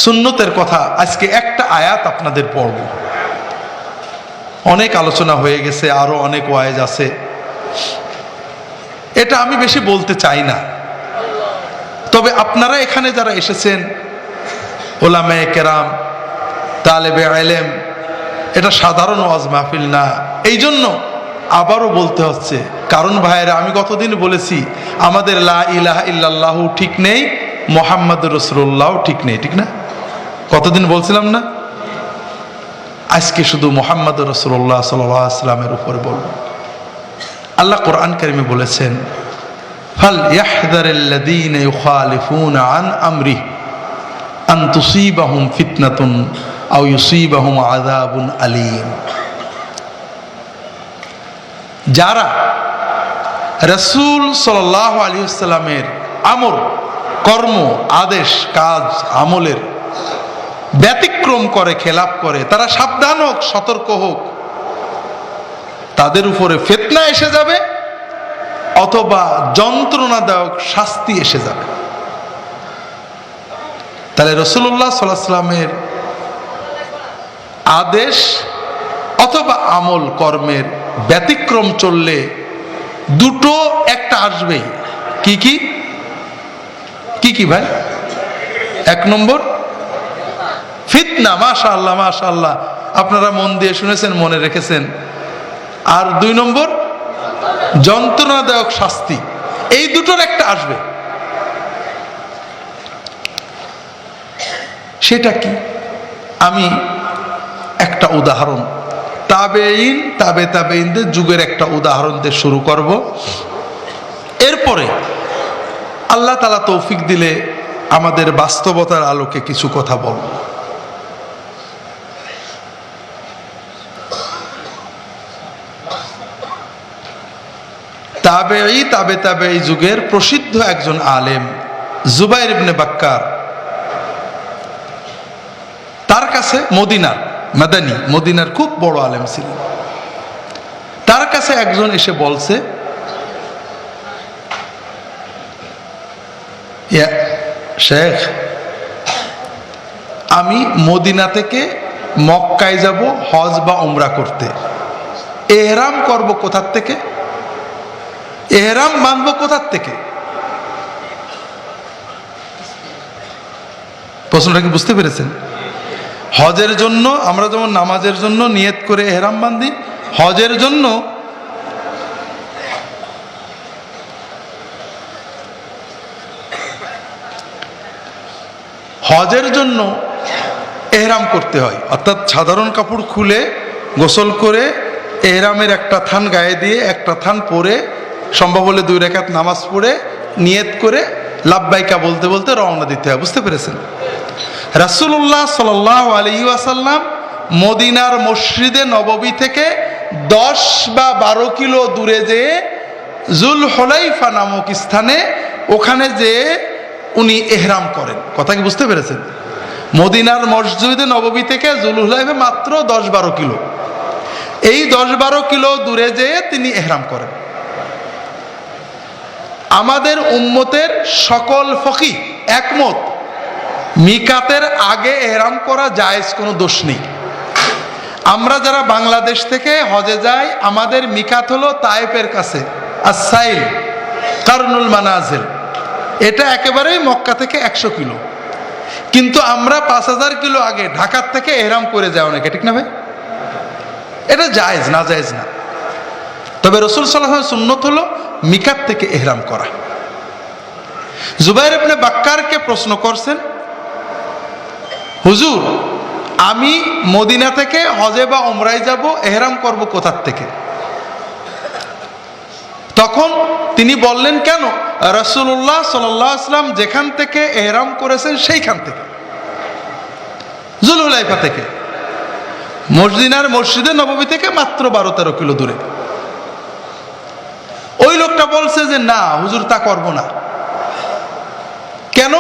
সুন্নতের কথা আজকে একটা আয়াত আপনাদের পড়ব। অনেক আলোচনা হয়ে গেছে, আরো অনেক ওয়াইজ আছে, এটা আমি বেশি বলতে চাই না। তবে আপনারা এখানে যারা এসেছেন, ওলামায়ে কেরাম, তালেবে ইলম, এটা সাধারণ ওয়াজ মাহফিল না, এই জন্য আবারও বলতে হচ্ছে। কারণ ভাইরা, আমি গতদিন বলেছি আমাদের লা ইলাহা ইল্লাল্লাহু ঠিক নেই, মুহাম্মাদুর রাসূলুল্লাহ ঠিক নেই, ঠিক না? কতদিন বলছিলাম না? আজকে শুধু মুহাম্মাদুর রাসূলুল্লাহ সাল্লাল্লাহু আলাইহি ওয়াসাল্লামের উপর বলবো। আল্লাহ কোরআন কারিমে বলেছেন, ফাল ইয়াহযারিল্লাযীনা ইউখালিফুনা আন আমরিহি আন তুসীবাহুম ফিতনাতুন আও ইউসীবাহুম আযাবুন আলীম। যারা রাসূল সাল্লাল্লাহু আলাইহি ওয়াসাল্লামের আমর, কর্ম, আদেশ, কাজ, আমলের ব্যতিক্রম করে, খেলাপ করে, তারা সাবধান হোক, সতর্ক হোক, তাদের উপরে ফিতনা এসে যাবে অথবা যন্ত্রণাদায়ক শাস্তি এসে যাবে। তাহলে রাসূলুল্লাহ সাল্লাল্লাহু আলাইহি ওয়াসাল্লামের আদেশ অথবা আমল কর্মের ব্যতিক্রম চললে দুটো একটা আসবেই। কি কি কি কি ভাই? এক নম্বর ফিতনা। মাশাআল্লাহ, মাশাআল্লাহ, আপনারা মন দিয়ে শুনেছেন, মনে রেখেছেন। আর দুই নম্বর যন্ত্রণাদায়ক শাস্তি। এই দুটোর একটা আসবে। সেটা কি? আমি একটা উদাহরণ, তাবেঈন, তাবেঈনদের যুগের একটা উদাহরণ দিয়ে শুরু করব। এরপরে আল্লাহ তাআলা তৌফিক দিলে আমাদের বাস্তবতার আলোকে কিছু কথা বলব। তাবেঈ যুগের প্রসিদ্ধ একজন আলেম জুবাইর ইবনে বাক্কার, তার কাছে মদিনার মাদানী, মদিনার খুব বড় আলেম ছিলেন। তার কাছে একজন এসে বলছে, ইয়া শেখ, আমি মদিনা থেকে মক্কায় যাব হজ বা উমরা করতে, এহরাম করব কোথার থেকে, এহরাম বাঁধব কোথার থেকে? প্রশ্নটা কি বুঝতে পেরেছেন? হজের জন্য আমরা যেমন নামাজের জন্য নিয়ত করে এহরাম বাঁধি, হজের জন্য এহরাম করতে হয়। অর্থাৎ সাধারণ কাপড় খুলে গোসল করে এহরামের একটা থান গায়ে দিয়ে একটা থান পরে, সম্ভব হলে 2 রাকাত নামাজ পড়ে নিয়ত করে লাব্বাইকা বলতে বলতে রওনা দিতে হয়। বুঝতে পেরেছেন? রাসূলুল্লাহ সাল্লাল্লাহু আলাইহি ওয়াসাল্লাম মদিনার মসজিদে নববী থেকে 10 বা 12 কিলো দূরে যেয়ে জুল হুলাইফা নামক স্থানে, ওখানে যে উনি এহরাম করেন। কথা কি বুঝতে পেরেছেন? মদিনার মসজিদে নববী থেকে জুলহুলাইফে মাত্র 10-12 কিলো। এই 10-12 কিলো দূরে যেয়ে তিনি এহরাম করেন। আমাদের উম্মতের সকল ফকিহ একমত, মিকাতের আগে এহরাম করা জায়েজ, কোনো দোষ নেই। আমরা যারা বাংলাদেশ থেকে হজে যাই, আমাদের মিকাত হলো তায়েফের কাছে আসাইল কারনুল মানাজিল, এটা একেবারেই মক্কা থেকে 100 কিলো। কিন্তু আমরা 5000 কিলো আগে ঢাকার থেকে এহরাম করে যাই অনেকে, ঠিক না ভাই? এটা জায়েজ না, জায়েজ না। তবে রাসূল সাল্লাল্লাহু আলাইহি ওয়াসাল্লাম সুন্নত হলো মিকাত থেকে এহরাম করা। জুবাইর ইবনে বাক্কারকে প্রশ্ন করছেন, হুজুর আমি মদিনা থেকে হজে বা উমরায় যাব, এহরাম করব কোথার থেকে? তখন তিনি বললেন, কেন? রাসূলুল্লাহ সাল্লাল্লাহু আলাইহি ওয়াসাল্লাম যেখান থেকে এহরাম করেছেন সেইখান থেকে, জুলহুলাইফা থেকে, মসজিদে নববী থেকে মাত্র 12-13 কিলো দূরে। ওই লোকটা বলছে যে না হুজুর, তা করব না। কেন?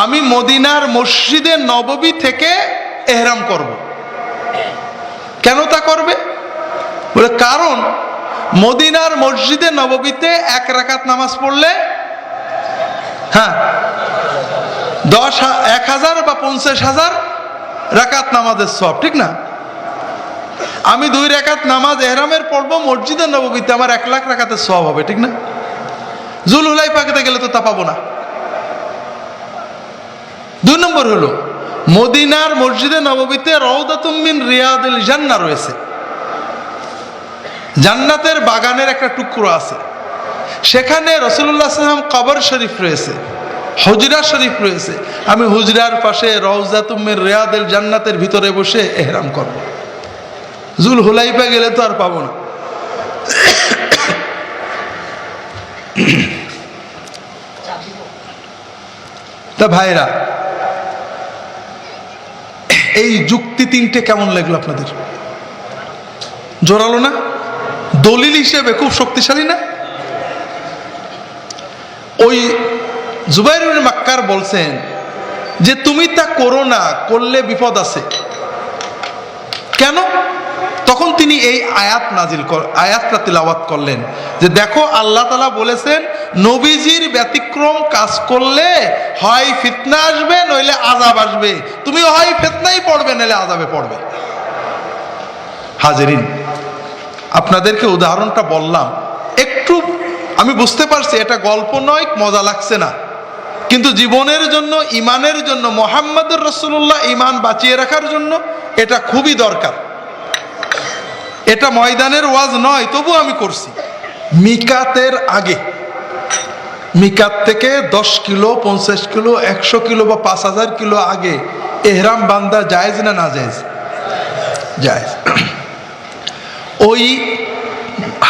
আমি মদিনার মসজিদে নববী থেকে এহরাম করব। কেন তা করবে? বলে কারণ মদিনার মসজিদে নববীতে 1 রাকাত নামাজ পড়লে 1000 বা 50,000 রাকাত নামাজের সওয়াব, ঠিক না? আমি 2 রাকাত নামাজ এহরামের পড়বো মসজিদে নববীতে, আমার 1 লাখ রাকাতের সওয়াব হবে, ঠিক না? জুলহুলাইফাতে গেলে তো তা পাবো না। 2 নম্বর হলো মদিনার মসজিদে নববীতে রাউদাতুম মিন রিয়াদিল জান্নাহ রয়েছে, জান্নাতের বাগানের একটা টুকরো আছে। সেখানে রাসূলুল্লাহ সাল্লাল্লাহু আলাইহি ওয়াসাল্লাম কবর শরীফ রয়েছে, হুজরা শরীফ রয়েছে। আমি হুজরার পাশে রাউদাতুম মিন রিয়াদিল জান্নাতের ভিতরে বসে ইহরাম করব। জুলহুলাইফা গেলে তো আর পাবো না। তা ভাইরা, এই যুক্তি 3টে কেমন লাগলো আপনাদের? জোরালো না? দলিল হিসেবে খুব শক্তিশালী না? ওই জুবাইর ইবনে বাক্কার বলছেন যে তুমি তা করো না, করলে বিপদ আছে। কেন? তখন তিনি এই আয়াতটা তিলাওয়াত করলেন যে দেখো আল্লাহ তাআলা বলেছেন নবীজির ব্যতিক্রম কাজ করলে হয় ফিতনা আসবে নইলে আযাব আসবে, তুমি হয় ফিতনায় পড়বে নইলে আযাবে পড়বে। হাজিরিন, আপনাদেরকে উদাহরণটা বললাম, একটু আমি বুঝতে পারছি এটা গল্প নয়, মজা লাগছে না, কিন্তু জীবনের জন্য, ইমানের জন্য, মুহাম্মদুর রাসূলুল্লাহ ইমান বাঁচিয়ে রাখার জন্য এটা খুবই দরকার। এটা ময়দানের ওয়াজ নয়, তবু আমি করছি। মিকাতের আগে, মিকাত থেকে 10 কিলো, 50 কিলো, 100 কিলো বা 5000 কিলো আগে এহরাম বান্ধা জায়েজ না না জায়েজ? জায়েজ। ওই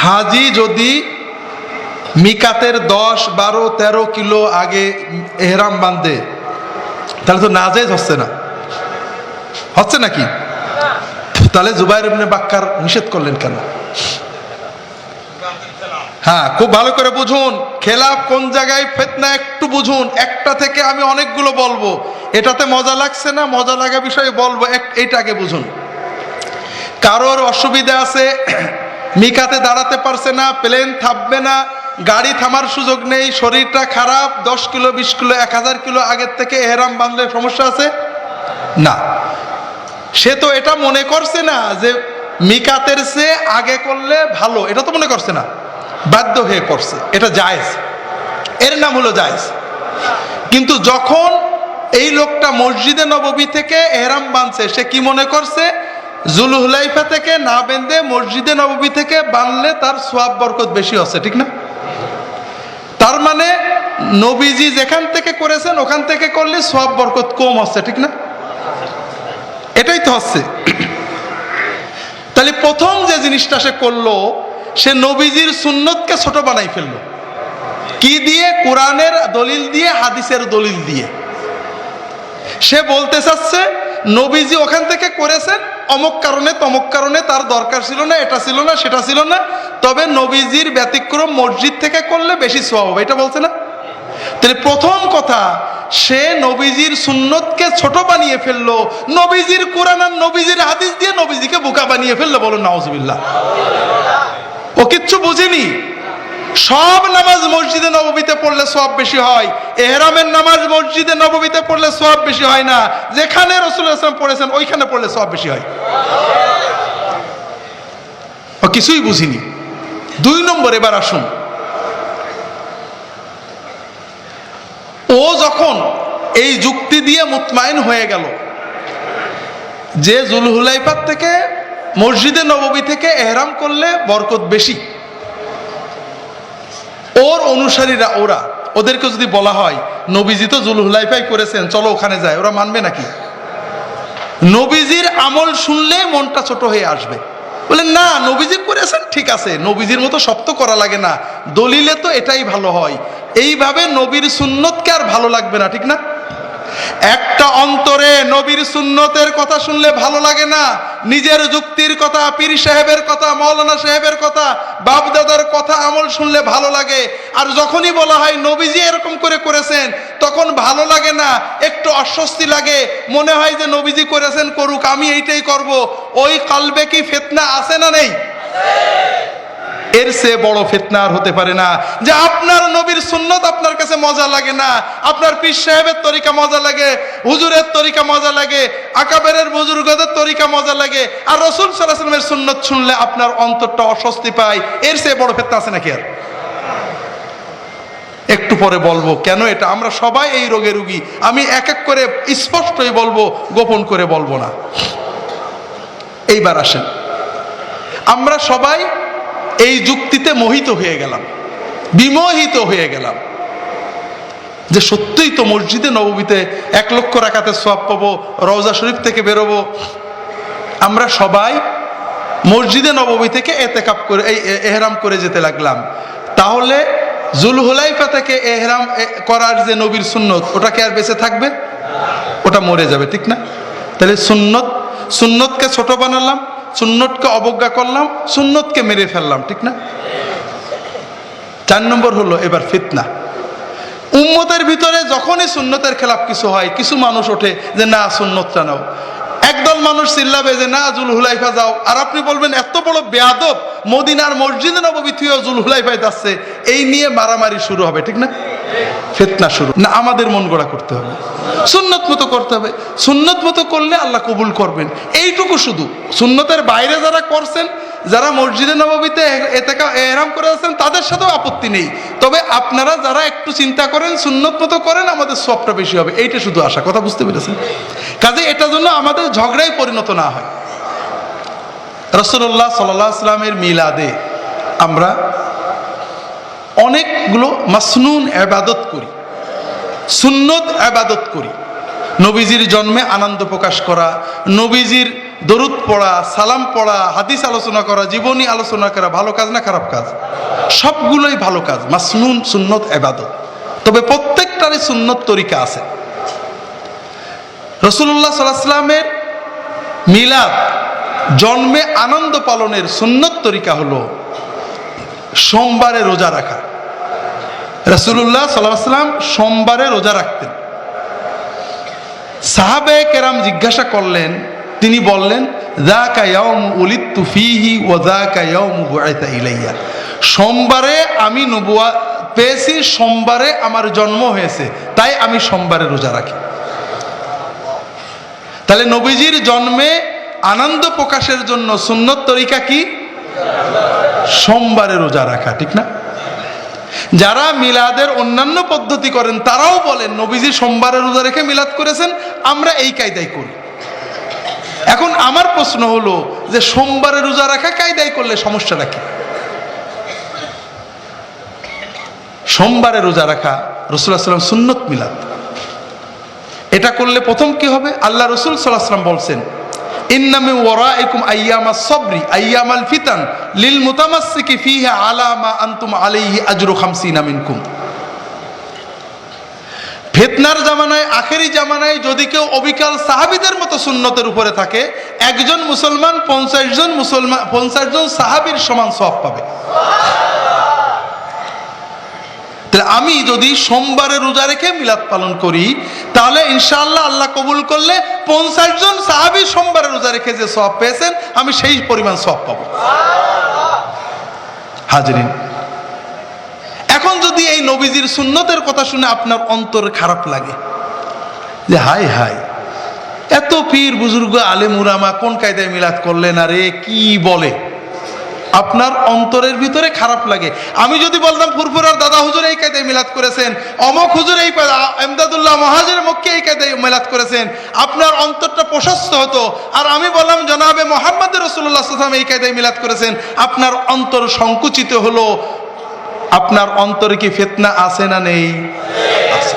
হাজি যদি মিকাতের 10, 12, 13 কিলো আগে এহরাম বাঁধে তাহলে তো নাজায়েজ হচ্ছে না? হচ্ছে নাকি? তাহলে জুবাইর ইবনে বাক্কার নিষেধ করলেন কেন? হ্যাঁ, খুব ভালো করে বুঝুন, খেলাফ কোন জায়গায়, ফিতনা একটু বুঝুন। একটা থেকে আমি অনেকগুলো বলবো, এটাতে মজা লাগছে না, মজা লাগা বিষয়ে বলবো, এইটাকে বুঝুন। কারোর অসুবিধা আছে, মিকাতে দাঁড়াতে পারছে না, প্লেন থামবে না, গাড়ি থামার সুযোগ নেই, শরীরটা খারাপ, 10 কিলো, 20 কিলো, 1000 কিলো আগের থেকে এহরাম বাঁধলে সমস্যা আছে না? সে তো এটা মনে করছে না যে মিকাতের চেয়ে আগে করলে ভালো, এটা তো মনে করছে না, বাধ্য হয়ে করছে, এটা জায়েজ, এর নাম হলো জায়েজ। কিন্তু যখন এই লোকটা মসজিদে নববী থেকে এহরাম বাঁধছে, সে কি মনে করছে? জুলহুলাইফা থেকে না বেঁধে মসজিদে নববী থেকে বাঁধলে তার সওয়াব বরকত বেশি হচ্ছে, ঠিক না? তার মানে নবীজি যেখান থেকে করেছেন ওখান থেকে করলে সওয়াব বরকত কম হচ্ছে, ঠিক না? এটাই তো হচ্ছে। তাহলে প্রথম যে জিনিসটা সে করলো, সে নবীজির সুন্নতকে ছোট বানাই ফেললো। কি দিয়ে? কোরআনের দলিল দিয়ে, হাদিসের দলিল দিয়ে। সে বলতে চাচ্ছে নবীজি ওখান থেকে করেছেন অমুক কারণে, তমুক কারণে, তার দরকার ছিল না, এটা ছিল না, সেটা ছিল না, তবে নবীজির ব্যতিক্রম মসজিদ থেকে করলে বেশি সওয়াব হবে, এটা বলছে না? তো তাহলে প্রথম কথা, সে নবীজির সুন্নতকে ছোট বানিয়ে ফেললো, নবীজির কোরআন আর নবীজির হাদিস দিয়ে নবীজিকে বোকা বানিয়ে ফেললো। বলুন নাউজুবিল্লাহ। ও কিচ্ছু বুঝেনি। সব নামাজ মসজিদে নববীতে পড়লে সওয়াব বেশি হয়, ইহরামের নামাজ মসজিদে নববীতে পড়লে সওয়াব বেশি হয় না, যেখানে রাসূলুল্লাহ সাল্লাল্লাহু আলাইহি ওয়াসাল্লাম পড়েছেন ওইখানে পড়লে সওয়াব বেশি হয়। ও কিছুই বুঝিনি। 2 নম্বর, এবার আসুন, ও যখন এই যুক্তি দিয়ে মুতমাইন হয়ে গেল যে জুলহুলাইফার থেকে মসজিদে নববী থেকে ইহরাম করলে বরকত বেশি, ওর অনুসারীরা ওদেরকে যদি বলা হয় নবীজি তো জুলহুলাইফাই করেছেন, চলো ওখানে যায়, ওরা মানবে নাকি? নবীজির আমল শুনলে মনটা ছোট হয়ে আসবে, বলে না নবীজি করেছেন ঠিক আছে, নবীজির মতো সব তো করা লাগে না, দলিলে তো এটাই ভালো হয়। এইভাবে নবীর সুন্নতকে আর ভালো লাগবে না, ঠিক না? একটা অন্তরে নবীর সুন্নতের কথা শুনলে ভালো লাগে না, নিজের যুক্তির কথা, পীর সাহেবের কথা, মাওলানা সাহেবের কথা, বাপ দাদার কথা আমল শুনলে ভালো লাগে। আর যখনই বলা হয় নবীজি এরকম করে করেছেন, তখন ভালো লাগে না, একটু অস্বস্তি লাগে, মনে হয় যে নবীজি করেছেন করুক, আমি এইটাই করব। ওই কলবে কি ফিতনা আছে না নেই? এর চেয়ে বড় ফিতনা আর হতে পারে না যে আপনার নবীর সুন্নত আপনার কাছে মজা লাগে না, আপনার পীর সাহেবের তরিকা মজা লাগে, হুজুরের তরিকা মজা লাগে, আকাবেরের বুজুর্গদের তরিকা মজা লাগে, আর রাসূল সাল্লাল্লাহু আলাইহি ওয়াসাল্লামের সুন্নত শুনলে আপনার অন্তরটা অস্বস্তি পায়। এর চেয়ে বড় ফিতনা আছে নাকি আর? একটু পরে বলবো কেন এটা। আমরা সবাই এই রোগে রোগী, আমি এক এক করে স্পষ্টই বলবো, গোপন করে বলবো না। এইবার আসেন, আমরা সবাই এই যুক্তিতে মোহিত হয়ে গেলাম, বিমোহিত হয়ে গেলাম যে সত্যিই তো মসজিদে নববীতে 1 লক্ষ রাকাতের সওয়াব পাবো, রওজা শরীফ থেকে বেরোবো। আমরা সবাই মসজিদে নববী থেকে এতেকাফ করে ইহরাম করে যেতে লাগলাম। তাহলে জুলহুলাইফা থেকে ইহরাম করার যে নবীর সুন্নত, ওটা কি আর বেঁচে থাকবে? ওটা মরে যাবে, ঠিক না? তাহলে সুন্নতকে ছোট বানালাম, সুন্নতকে অবজ্ঞা করলাম, সুন্নতকে মেরে ফেললাম, ঠিক না? 4 নম্বর হলো এবার ফিতনা। উম্মতের ভিতরে যখনই সুন্নতের খেলাফ কিছু হয়, কিছু মানুষ ওঠে যে না সুন্নতটা নাও। একদল মানুষ চিল্লাবে যে না জুলহুলাইফা যাও, আর আপনি বলবেন এত বড় বেয়াদব, মদিনার মসজিদে নববী থেকেও জুলহুলাইফায় যাচ্ছে, এই নিয়ে মারামারি শুরু হবে, ঠিক না? ফিতনা শুরু না। আমাদের মন গড়া করতে হবে, সুন্নত মতো করতে হবে, সুন্নত মতো করলে আল্লাহ কবুল করবেন, এইটুকু শুধু। সুন্নতের বাইরে যারা করছেন, যারা মসজিদে নববীতে ইহরাম করে আছেন, তাদের সাথেও আপত্তি নেই, তবে আপনারা যারা একটু চিন্তা করেন, সুন্নত মতো করেন, আমাদের সবটা বেশি হবে, এইটা শুধু আশা। কথা বুঝতে পেরেছেন? কাজে এটার জন্য আমাদের ঝগড়ায় পরিণত না হয়। রাসূলুল্লাহ সাল্লাল্লাহু আলাইহি ওয়াসাল্লামের মিলাদে আমরা অনেকগুলো মাসনুন ইবাদত করি, সুন্নত ইবাদত করি। নবীজির জন্মে আনন্দ প্রকাশ করা, নবীজির দরুদ পড়া, সালাম পড়া, হাদিস আলোচনা করা, জীবনী আলোচনা করা, ভালো কাজ না খারাপ কাজ? সবগুলোই ভালো কাজ, মাসনুন সুন্নত ইবাদত। তবে প্রত্যেকটারই সুন্নত তরিকা আছে। রাসূলুল্লাহ সাল্লাল্লাহু আলাইহি ওয়াসাল্লামের মিলাদ, জন্মে আনন্দ পালনের সুন্নত তরিকা হলো সোমবারে রোজা রাখা। রাসূলুল্লাহ সাল্লাল্লাহু আলাইহি ওয়াসাল্লাম সোমবারে রোজা রাখতেন। সাহাবায়ে কেরাম জিজ্ঞাসা করলেন, তিনি বললেন যাকা ইয়াউম উলিদতু ফীহি ওয়া যাকা ইয়াউম বুইসা ইলাইয়া। সোমবারে আমি নবুয়ত পেয়েছি, সোমবারে আমার জন্ম হয়েছে, তাই আমি সোমবারে রোজা রাখি। তাহলে নবীজির জন্মে আনন্দ প্রকাশের জন্য সুন্নত তরিকা কি? সোমবারে রোজা রাখা, ঠিক না? যারা মিলাদের অন্যান্য পদ্ধতি করেন, তারাও বলেন নবীজি সোমবারে রোজা রেখে মিলাদ করেছেন, আমরা এই কায়দায় করি। এখন আমার প্রশ্ন হলো যে সোমবারে রোজা রাখা কায়দায় করলে সমস্যাটা কি? সোমবারে রোজা রাখা রাসূলুল্লাহ সাল্লাল্লাহু আলাইহি ওয়াসাল্লাম সুন্নত মিলাদ। এটা করলে প্রথম কি হবে? আল্লাহ রাসূল সাল্লাল্লাহু আলাইহি ওয়াসাল্লাম বলছেন ইন্না মিন ওয়ারাইকুম আইয়ামাস সাবরি আইয়ামাল ফিতান লিল মুতামাসসিকি ফিহা আলা মা আনতুম আলাইহি আজরু 50 মিনকুম। ফিতনার জামানায়, আখেরি জামানায় যদি কেউ অবিকাল সাহাবীদের মতো সুন্নতের উপরে থাকে, একজন মুসলমান 50 জন সাহাবীর সমান সওয়াব পাবে। আমি যদি সোমবারে রোজা রেখে মিলাদ পালন করি তাহলে ইনশাআল্লাহ আল্লাহ কবুল করলে 50 জন সাহাবী সোমবারে রোজা রেখে যে সওয়াব পেয়েছেন আমি সেই পরিমাণ সওয়াব পাবো। হাজরিন, এখন যদি এই নবীজির সুন্নতের কথা শুনে আপনার অন্তরে খারাপ লাগে যে হায় হায় এত পীর বুজুর্গ আলেম উলামা কোন কায়দায় মিলাদ করলেন, আরে কি বলে, আপনার অন্তরের ভিতরে খারাপ লাগে। আমি যদি বলতাম ফুরফুরার দাদা হুজুর এই কায়দায় মিলাদ করেছেন, অমক হুজুর এই এমদাদুল্লাহ মহাজের মক্কে এই কায়দায় মিলাদ করেছেন, আপনার অন্তরটা প্রশস্ত হতো। আর আমি বললাম জনাবে মুহাম্মদ রাসূলুল্লাহ সাল্লাল্লাহু আলাইহি ওয়াসাল্লাম এই কায়দায় মিলাদ করেছেন, আপনার অন্তর সংকুচিত হলো। আপনার অন্তরে কি ফিতনা আছে না নেই? আছে।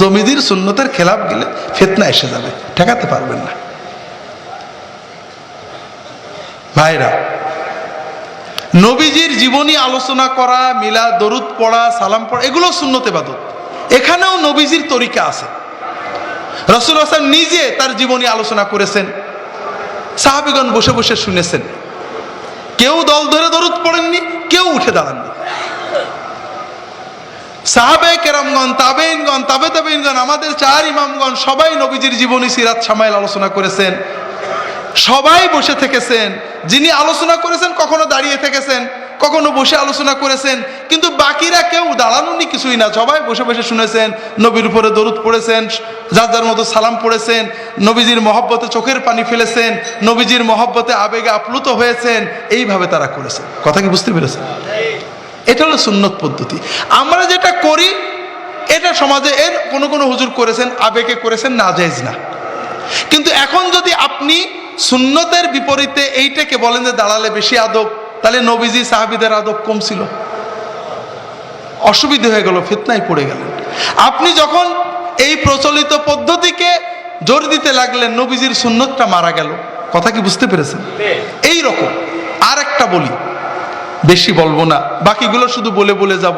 নবীজির সুন্নতের খেলাফ গেলে ফিতনা এসে যাবে, ঠেকাতে পারবেন না। ভাইরা, নবীজির জীবনী আলোচনা করা, মিলাদ, দরুদ পড়া, সালাম পড়া, এগুলো সুন্নত ইবাদত। এখানেও নবীজির তরিকা আছে। রাসূলুল্লাহ সাল্লাল্লাহু আলাইহি ওয়াসাল্লাম নিজে তার জীবনী আলোচনা করেছেন, সাহাবীগণ বসে বসে শুনেছেন। কেউ দল ধরে দরুদ পড়েননি, কেউ উঠে দাঁড়াননি। সাহাবে কেরামগণ, তাবেঈনগণ, তাবে তাবেঈনগণ, আমাদের 4 ইমামগণ সবাই নবীজির জীবনী, সিরাত, শামাইল আলোচনা করেছেন। সবাই বসে থেকেছেন। যিনি আলোচনা করেছেন কখনো দাঁড়িয়ে থেকেছেন, কখনো বসে আলোচনা করেছেন, কিন্তু বাকিরা কেউ দাঁড়ানোনি কিছুই না, সবাই বসে বসে শুনেছেন। নবীর উপরে দরুদ পড়েছেন, যার যার মতো সালাম পড়েছেন, নবীজির মহব্বতে চোখের পানি ফেলেছেন, নবীজির মহব্বতে আবেগে আপ্লুত হয়েছেন। এইভাবে তারা করেছেন। কথা কি বুঝতে পেরেছেন? এটা হলো সুন্নত পদ্ধতি। আমরা যেটা করি এটা সমাজে এর কোনো কোনো হুজুর করেছেন, আবেগে করেছেন, নাজায়েজ না। কিন্তু এখন যদি আপনি সুন্নতের বিপরীতে এইটাকে বলেন যে দাঁড়ালে বেশি আদব, তাহলে নবীজি সাহাবীদের আদব কম ছিল? অসুবিধা হয়ে গেল, ফিতনায় পড়ে গেলেন। আপনি যখন এই প্রচলিত পদ্ধতিকে জোর দিতে লাগলেন, নবীজির সুন্নতটা মারা গেল। কথা কি বুঝতে পেরেছেন? এই রকম আর একটা বলি, বেশি বলবো না, বাকিগুলো শুধু বলে বলে যাব।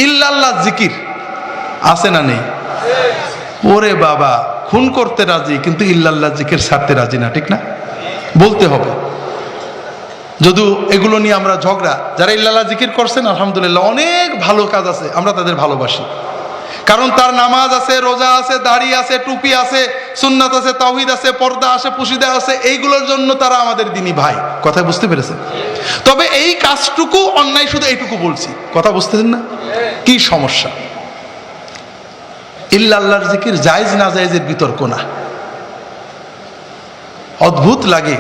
ইল্লাল্লাহ জিকির আছে না নেই? ওরে বাবা, খুন করতে রাজি কিন্তু ইল্লাল্লাহ জিকির ছাড়তে রাজি না, ঠিক না? বলতে হবে। যদিও এগুলো নিয়ে আমরা ঝগড়া, যারা ইল্লাল্লাহ জিকির করছেন আলহামদুলিল্লাহ অনেক ভালো কাজ আছে, আমরা তাদের ভালোবাসি। কারণ তার নামাজ আছে, রোজা আছে, দাড়ি আছে, টুপি আছে, সুন্নাত আছে, তাওহীদ আছে, পর্দা আছে, পুশিদা আছে, এইগুলোর জন্য তারা আমাদের দিনী ভাই। কথা বুঝতে পেরেছেন? তবে এই কাজটুকু অন্যায়, শুধু এইটুকু বলছি। কথা বুঝতেছেন না? কি সমস্যা? ইল্লাল্লাহর জিকির জায়েজ না জায়েজের বিতর্ক না। অদ্ভুত লাগে,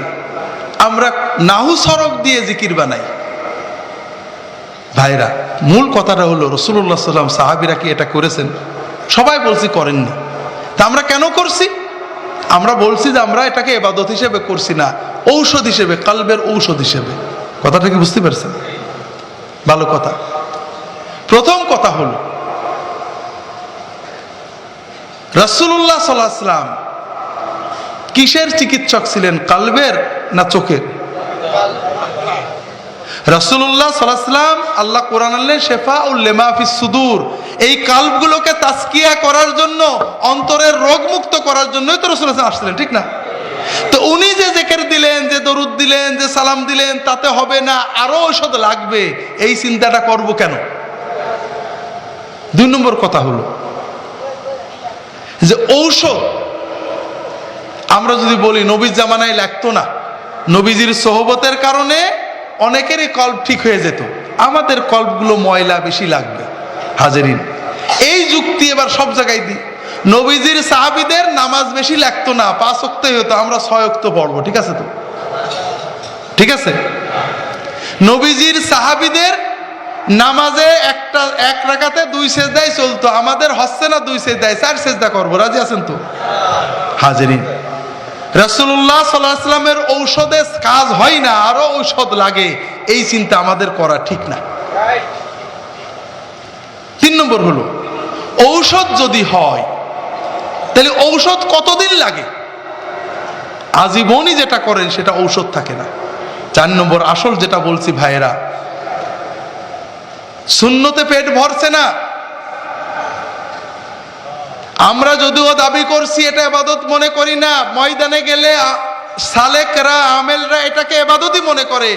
আমরা নাহু সরক দিয়ে জিকির বানাই। ভাইরা, মূল কথাটা হলো রাসূলুল্লাহ সাল্লাল্লাহু আলাইহি ওয়াসাল্লাম, সাহাবীরা কি এটা করেছেন? সবাই বলছি করেননি। তা আমরা কেন করছি? আমরা বলছি যে আমরা এটাকে ইবাদত হিসেবে করছি না, ঔষধ হিসেবে, কলবের ঔষধ হিসেবে। কথাটা কি বুঝতে পারছেন? ভালো কথা। প্রথম কথা হলো রাসূলুল্লাহ সাল্লাল্লাহু আলাইহি ওয়াসাল্লাম কিসের চিকিৎসক ছিলেন, কলবের না চোখের? রাসূলুল্লাহ সাল্লাল্লাহু আলাইহি ওয়াসাল্লাম, আল্লাহ কোরআন আনলেন শিফাউল লিমা ফিস সুদূর, এই কালবগুলোকে তাজকিয়া করার জন্য, অন্তরের রোগ মুক্ত করার জন্যই তো রাসূলুল্লাহ আসছিলেন, ঠিক না? তো উনি যে জিকির দিলেন, যে দরুদ দিলেন, যে সালাম দিলেন, তাতে হবে না, আরো ঔষধ লাগবে, এই চিন্তাটা করব কেন? 2 নম্বর কথা হলো যে ঔষধ আমরা যদি বলি নবীর জামানায় লাগতো না, নবীজির সোহবতের কারণে অনেকেরই কল্প ঠিক হয়ে যেত, আমাদের কল্পগুলো ময়লা বেশি লাগবে। হাজেরিন, এই যুক্তি এবার সব জায়গায় দিই। নবীজির সাহাবীদের নামাজ বেশি লাগতো না, 5 ওয়াক্তই হতো, আমরা 6 ওয়াক্ত পড়বো, ঠিক আছে তো? ঠিক আছে। নবীজির সাহাবীদের নামাজে এক রাকাতে 2 সেজদাই চলতো, আমাদের হচ্ছে না 2 সেজদায়, 4 সেজদা করবো, রাজি আছেন তো? হাজেরিন, রাসূলুল্লাহ সাল্লাল্লাহু আলাইহি ওয়াসাল্লামের ঔষধে কাজ হয় না, আরো ঔষধ লাগে, এই চিন্তা আমাদের করা ঠিক না। 3 নম্বর হলো ঔষধ যদি হয় তাহলে ঔষধ কতদিন লাগে? আজীবনই যেটা করেন সেটা ঔষধ থাকে না। 4 নম্বর আসল যেটা বলছি ভাইয়েরা, সুন্নতে পেট ভরছে না। আমরা যদিও দাবি করছি এটা ইবাদত মনে করি না, ময়দানে গেলে সালেকরা আমেলরা এটাকে ইবাদতই মনে করে,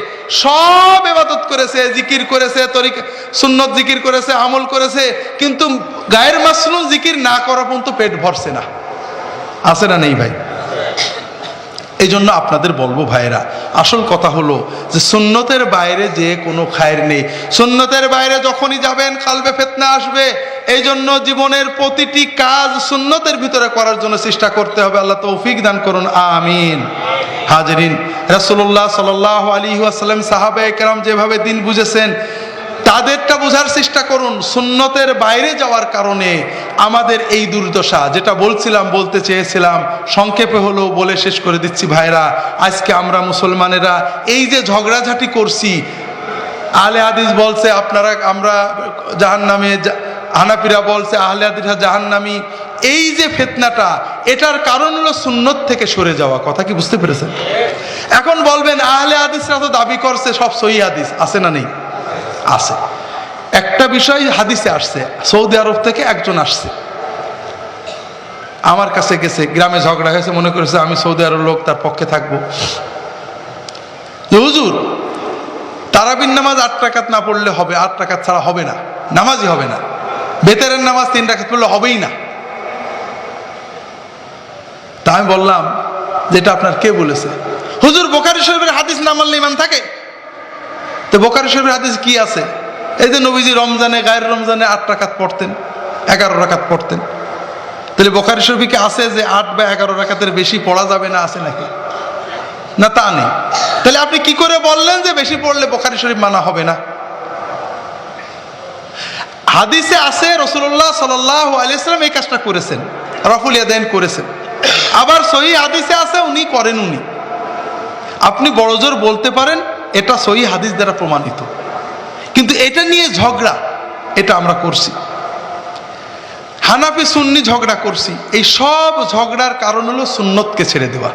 সব ইবাদত করেছে, জিকির করেছে, তরিকা সুন্নত জিকির করেছে, আমল করেছে, কিন্তু গায়ের মাসনুন জিকির না করা পর্যন্ত পেট ভরছে না। আছে না নেই ভাই? এই জন্য আপনাদের বলবো ভাইরা, আসল কথা হলো যে সুন্নতের বাইরে যে কোনো খায়ের নেই। সুন্নতের বাইরে যখনই যাবেন কালবে ফিতনা আসবে। এই জন্য জীবনের প্রতিটি কাজ সুন্নতের ভিতরে করার জন্য চেষ্টা করতে হবে। আল্লাহ তৌফিক দান করুন, আমিন। হাজরিন, রাসূলুল্লাহ সাল্লাল্লাহু আলাইহি ওয়াসাল্লাম সাহাবায়ে কেরাম যেভাবে দিন বুঝেছেন তাদেরটা বোঝার চেষ্টা করুন। সুন্নতের বাইরে যাওয়ার কারণে আমাদের এই দুর্দশা, যেটা বলতে চেয়েছিলাম, সংক্ষেপে হলো বলে শেষ করে দিচ্ছি ভাইরা। আজকে আমরা মুসলমানেরা এই যে ঝগড়াঝাটি করছি, আহলে হাদিস বলছে আমরা জাহান্নামে, হানাফিরা বলছে আহলে হাদিসরা জাহান্নামী। এই যে ফিতনাটা, এটার কারণ হলো সুন্নত থেকে সরে যাওয়া। কথা কি বুঝতে পেরেছেন? এখন বলবেন আহলে হাদিসরা তো দাবি করছে সব সহিহ হাদিস, আছে না নেই? আছে। একটা বিষয় হাদিসে আসছে, সৌদি আরব থেকে একজন আসছে আমার কাছে, গেছে গ্রামে ঝগড়া হয়েছে, মনে করেছে আমি সৌদি আরব লোক, তার পক্ষে থাকবো। হুজুর, তারাবির নামাজ 8 রাকাত না পড়লে হবে, 8 রাকাত ছাড়া হবে না, নামাজই হবে না। বেতেরের নামাজ 3 রাকাত পড়লে হবেই না। তা আমি বললাম, যেটা আপনার কে বলেছে? হুজুর, বুখারী শরীফের হাদিস না মানলে ঈমান থাকে? তো বুখারী শরীফের হাদিস কি আছে? এই যে নবীজি রমজানে, গায়ের রমজানে 8 রাকাত পড়তেন, 11 রাকাত পড়তেন। তাহলে বুখারী শরীফে কি আছে যে 8 বা 11 রাকাতের বেশি পড়া যাবে না? আছে নাকি? না, তা নেই। তাহলে আপনি কি করে বললেন যে বেশি পড়লে বুখারী শরীফ মানা হবে না? হাদিসে আছে রাসূলুল্লাহ সাল্লাল্লাহু আলাইহি ওয়াসাল্লাম এই কাজটা করেছেন, রাফুল ইয়াদাইন করেছেন। আবার সহিহ হাদিসে আছে উনি করেন। আপনি বড় জোর বলতে পারেন এটা সহিহ হাদিস দ্বারা প্রমাণিত, কিন্তু এটা নিয়ে ঝগড়া, এটা আমরা করছি। হানাফি সুন্নি ঝগড়া করছি। এই সব ঝগড়ার কারণ হলো সুন্নতকে ছেড়ে দেওয়া।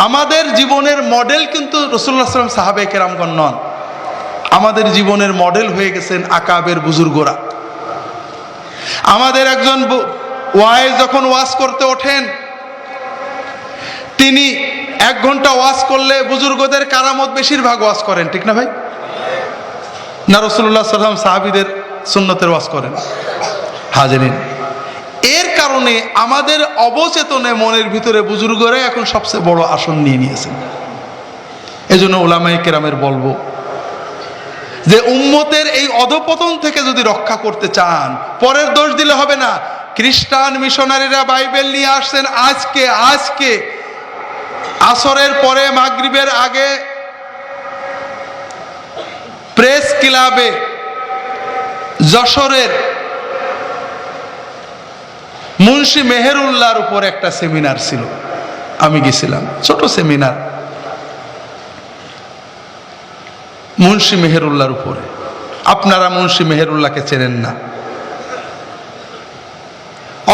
আমাদের জীবনের মডেল কিন্তু রাসূলুল্লাহ সাল্লাল্লাহু আলাইহি ওয়াসাল্লাম, সাহাবায়ে কেরামগণ নন। আমাদের জীবনের মডেল হয়ে গেছেন আকাবের বুজুর্গরা। আমাদের একজন ওয়াইজ যখন ওয়াজ করতে ওঠেন, তিনি 1 ঘন্টা ওয়াজ করলে বুজুর্গদের কারামত বেশিরভাগ ওয়াজ করেন, ঠিক না ভাই? না, রাসূলুল্লাহ সাল্লাল্লাহু আলাইহি ওয়াসাল্লাম সাহাবীদের সুন্নতের ওয়াজ করেন। হাজরিন, এর কারণে আমাদের অবচেতনে মনের ভিতরে বুজুর্গরা এখন সবচেয়ে বড় আসন নিয়ে নিয়েছেন। এজন্য উলামায়ে কেরামের বলবো যে উম্মতের এই অধপতন থেকে যদি রক্ষা করতে চান, পরের দোষ দিলে হবে না। খ্রিস্টান মিশনারিরা বাইবেল নিয়ে আসছেন আজকে আসরের পরে মাগরিবের আগে প্রেস ক্লাবে যশোরের মুন্সি মেহেরুল্লাহর উপর একটা সেমিনার ছিল, আমি গেছিলাম, ছোট সেমিনার, মুন্সি মেহেরুল্লাহর উপরে। আপনারা মুন্সি মেহেরুল্লাহকে চেনেন না,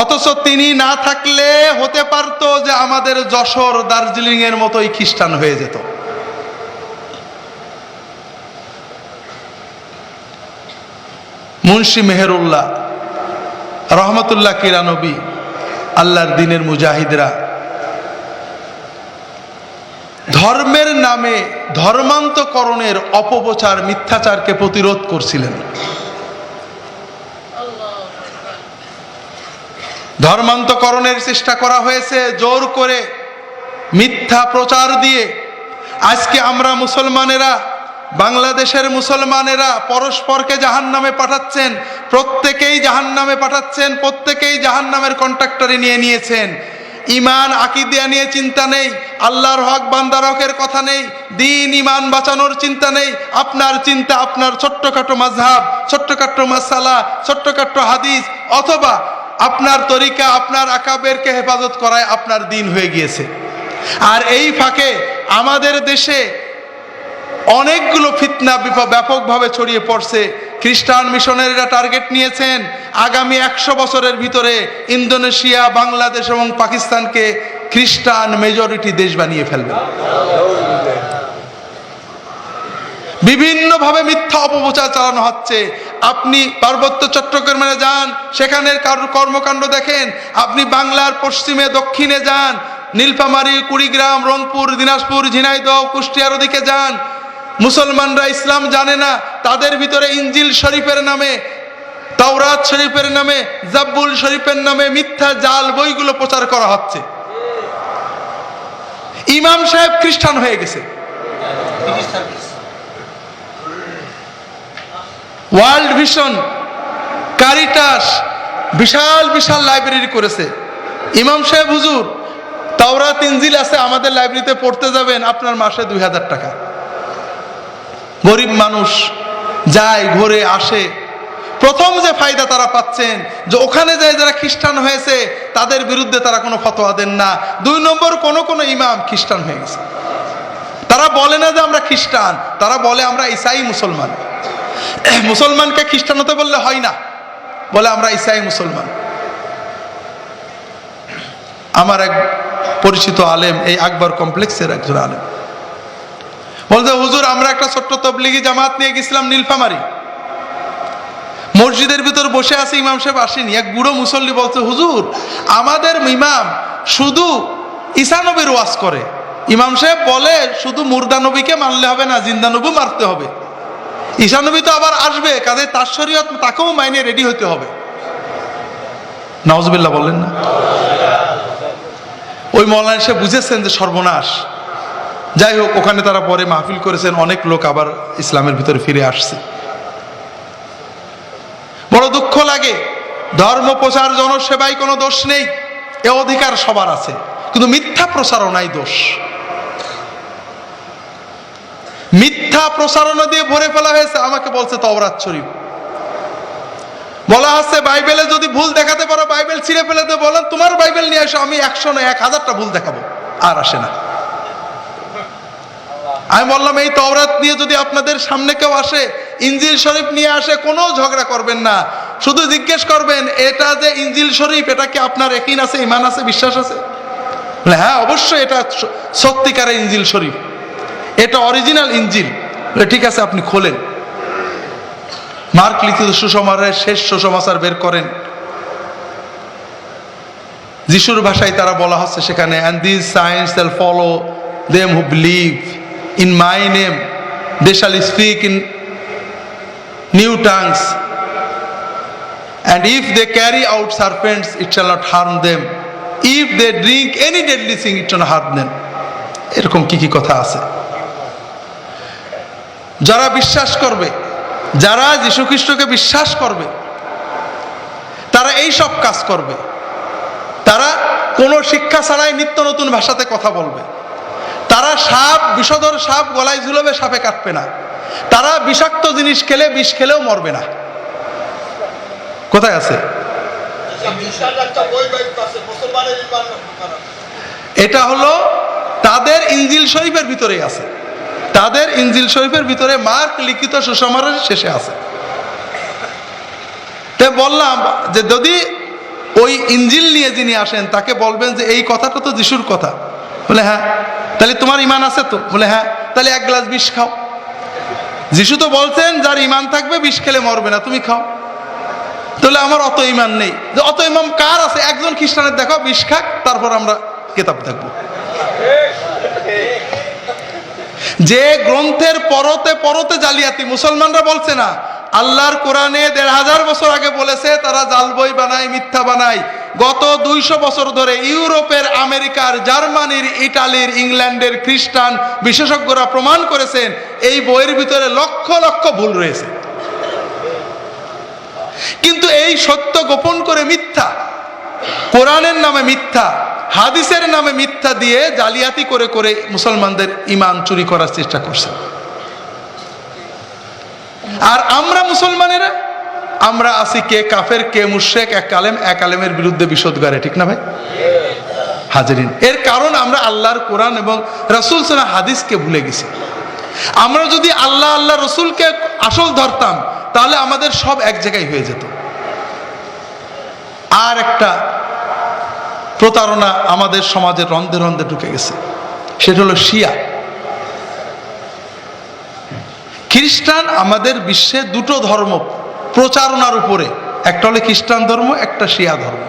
অথচ তিনি না থাকলে হতে পারতো যে আমাদের যশোর দার্জিলিং এর মতোই খ্রিস্টান হয়ে যেত। মুন্সি মেহেরুল্লাহ রহমতুল্লাহ কিরানবী, আল্লাহর দিনের মুজাহিদরা ধর্মের নামে ধর্মান্তকরণের অপপ্রচার, মিথ্যাচারকে প্রতিরোধ করছিলেন। ধর্মান্তকরণের চেষ্টা করা হয়েছে জোর করে, মিথ্যা প্রচার দিয়ে। আজকে আমরা মুসলমানেরা, বাংলাদেশের মুসলমানেরা পরস্পরকে জাহান্নামে পাঠাচ্ছেন, প্রত্যেকেই জাহান্নামে পাঠাচ্ছেন, প্রত্যেকেই জাহান্নামের কন্ট্রাক্টরে নিয়ে নিয়েছেন। ইমান আকিদা নিয়ে চিন্তা নেই, আল্লাহর হক বান্দার হকের কথা নেই, দিন ইমান বাঁচানোর চিন্তা নেই। আপনার চিন্তা আপনার ছোট্টখাটো মাযহাব, ছোট্টখাটো মাসালা, ছোট্টখাটো হাদিস, অথবা আপনার তরিকা, আপনার আকাবেরকে হেফাজত করায় আপনার দিন হয়ে গিয়েছে। আর এই ফাঁকে আমাদের দেশে অনেকগুলো ফিতনা ব্যাপকভাবে ছড়িয়ে পড়ছে। খ্রিস্টান মিশনারিরা টার্গেট নিয়েছেন আগামী 100 বছরের ভিতরে ইন্দোনেশিয়া, বাংলাদেশ এবং পাকিস্তানকে খ্রিস্টান মেজরিটি দেশ বানিয়ে ফেলবেন। বিভিন্নভাবে মিথ্যা অপপ্রচার চালানো হচ্ছে। আপনি পার্বত্য চট্টগ্রামে যান, সেখানের কর্মকাণ্ড দেখেন। আপনি বাংলার পশ্চিমে দক্ষিণে যান, নীলফামারী, কুড়িগ্রাম, রংপুর, দিনাজপুর, ঝিনাইদহ, কুষ্টিয়ার ওদিকে যান, মুসলমানরা ইসলাম জানে না, তাদের ভিতরে ইনজিল শরীফের নামে, তাওরাত শরীফের নামে, জাব্বুল শরীফের নামে মিথ্যা জাল বইগুলো প্রচার করা হচ্ছে। ইমাম সাহেব খ্রিস্টান হয়ে গেছে। ওয়ার্ল্ড ভিশন, কারিটাস বিশাল বিশাল লাইব্রেরি করেছে। ইমাম সাহেব, হুজুর তাওরাত ইনজিল আছে, আমাদের লাইব্রেরিতে পড়তে যাবেন, আপনার মাসে 2000 টাকা। গরিব মানুষ যায়, ঘুরে আসে। প্রথম যে ফায়দা তারা পাচ্ছেন যে ওখানে যায় যারা খ্রিস্টান হয়েছে তাদের বিরুদ্ধে তারা কোনো ফতোয়া দেন না। 2 নম্বর, কোন ইমাম খ্রিস্টান হয়ে গেছে, তারা বলে না যে আমরা খ্রিস্টান, তারা বলে আমরা ঈসাই মুসলমান। মুসলমানকে খ্রিস্টান হতে বললে হয় না, বলে আমরা ঈসাই মুসলমান। আমার এক পরিচিত আলেম, এই আকবর কমপ্লেক্সের একজন আলেম, বলছে হুজুর আমরা একটা ছোট্ট তবলিগি জামাত নিয়ে গেছিলাম নীলফামারী, মসজিদের ভিতর বসে আছে, ইমাম সাহেব আসেনি। এক বুড়ো মুসল্লি বলছে হুজুর আমাদের ইমাম শুধু ঈসা নবীর ওয়াজ করে। ইমাম সাহেব বলে শুধু মুর্দা নবীকে মানলে হবে না, জিন্দা নবী মারতে হবে। ঈসা নবী তো আবার আসবে, কাজে তার শরীয়ত তাকেও মাইনে রেডি হইতে হবে। নাউজুবিল্লাহ বললেন না? ওই মৌলানা সাহেব বুঝেছেন যে সর্বনাশ। যাই হোক, ওখানে তারা পরে মাহফিল করেছেন, অনেক লোক আবার ইসলামের ভিতরে ফিরে আসছে। বড় দুঃখ লাগে। ধর্ম প্রচার জনসেবায় কোনো দোষ নেই, এ অধিকার সবার আছে, কিন্তু মিথ্যা প্রচারণাই দোষ। মিথ্যা প্রচারণা দিয়ে ভরে ফেলা হয়েছে। আমাকে বলছে তাওরাত শরীফ, বলা হচ্ছে বাইবেলে যদি ভুল দেখাতে পারো বাইবেল ছিঁড়ে ফেলে দেবো। বলেন তোমার বাইবেল নিয়ে আসো, আমি 100 না 1000টা ভুল দেখাবো। আর আসে না। আমি বললাম এই তাওরাত নিয়ে যদি আপনাদের সামনে কেউ আসে, ইনজিল শরীফ নিয়ে আসে, কোনো ঝগড়া করবেন না, শুধু জিজ্ঞেস করবেন এটা যে ইনজিল শরীফ, এটা কি আপনার ইয়াকিন আছে, ঈমান আছে, বিশ্বাস আছে? হ্যাঁ অবশ্যই এটা সত্যিকারের ইনজিল শরীফ, এটা অরিজিনাল ইনজিল। ঠিক আছে, আপনি খোলেন, মার্ক লিখিত সুসমাচারের শেষ সুসমাচার বের করেন। যিশুর ভাষায় তারা বলা হচ্ছে সেখানে, and these signs shall follow them who believe in my name, they shall speak in new tongues, and if they carry out serpents it shall not harm them, if they drink any deadly thing it shall not harm them। এরকম কি কথা আছে। যারা বিশ্বাস করবে, যারা যীশু খ্রিস্টকে বিশ্বাস করবে, তারা এই সব কাজ করবে। তারা কোনো শিক্ষা ছাড়াই নিত্য নতুন ভাষাতে কথা বলবে। তারা সাপ, বিষধর সাপ গলায় ঝুলবে, সাপে কাটবে না। তারা বিষাক্ত জিনিস খেলে, বিষ খেলেও মরবে না। কোথায় আছে? এটা হলো তাদের ইনজিল শরীফের ভিতরেই আছে। তাদের ইনজিল শরীফের ভিতরে মার্ক লিখিত সুসমাচারের শেষে আছে। তাই বললাম যে যদি ওই ইনজিল নিয়ে যিনি আসেন তাকে বলবেন যে এই কথাটা তো যিশুর কথা। বলে হ্যাঁ। তাহলে তোমার ঈমান আছে তো? বলে হ্যাঁ। তাহলে 1 গ্লাস বিষ খাও। যিশু তো বলছেন যার ঈমান থাকবে বিষ খেলে মরবে না, তুমি খাও। তাহলে আমার অত ঈমান নেই। যে অত ঈমান কার আছে? একজন খ্রিস্টানের দেখো বিষ খাক, তারপর আমরা কিতাব দেখবো। যে গ্রন্থের পরতে পরতে জালিয়াতি, মুসলমানরা বলছে না, আল্লাহর কোরআনে 1500 বছর আগে বলেছে তারা জাল বই বানায়, মিথ্যা বানায়। গত 200 বছর ধরে ইউরোপের, আমেরিকার, জার্মানির, ইটালির, ইংল্যান্ডের খ্রিস্টান বিশেষজ্ঞরা প্রমাণ করেছেন এই বইয়ের ভিতরে লক্ষ লক্ষ ভুল রয়েছে। কিন্তু এই সত্য গোপন করে মিথ্যা, কোরআনের নামে মিথ্যা, হাদিসের নামে মিথ্যা দিয়ে জালিয়াতি করে করে মুসলমানদের ঈমান চুরি করার চেষ্টা করছে। আর আমরা মুসলমানেরা, আমরা আছি কে কাফের, কে মুশরিক, এক আলেমের বিরুদ্ধে বিষোদ্গারে। ঠিক না ভাই হাজিরিন? এর কারণ আমরা আল্লাহর কোরআন এবং রাসূল সাল্লাল্লাহু আলাইহি হাদিসকে ভুলে গেছি। আমরা যদি আল্লাহ রসুলকে আসল ধরতাম তাহলে আমাদের সব এক জায়গায় হয়ে যেত। আর একটা প্রতারণা আমাদের সমাজের রন্ধে রন্ধে ঢুকে গেছে, সেটা হলো শিয়া। খ্রিস্টান আমাদের বিশ্বে 2টো ধর্ম প্রচারণার উপরে, একটা হলো খ্রিস্টান ধর্ম, একটা শিয়া ধর্ম।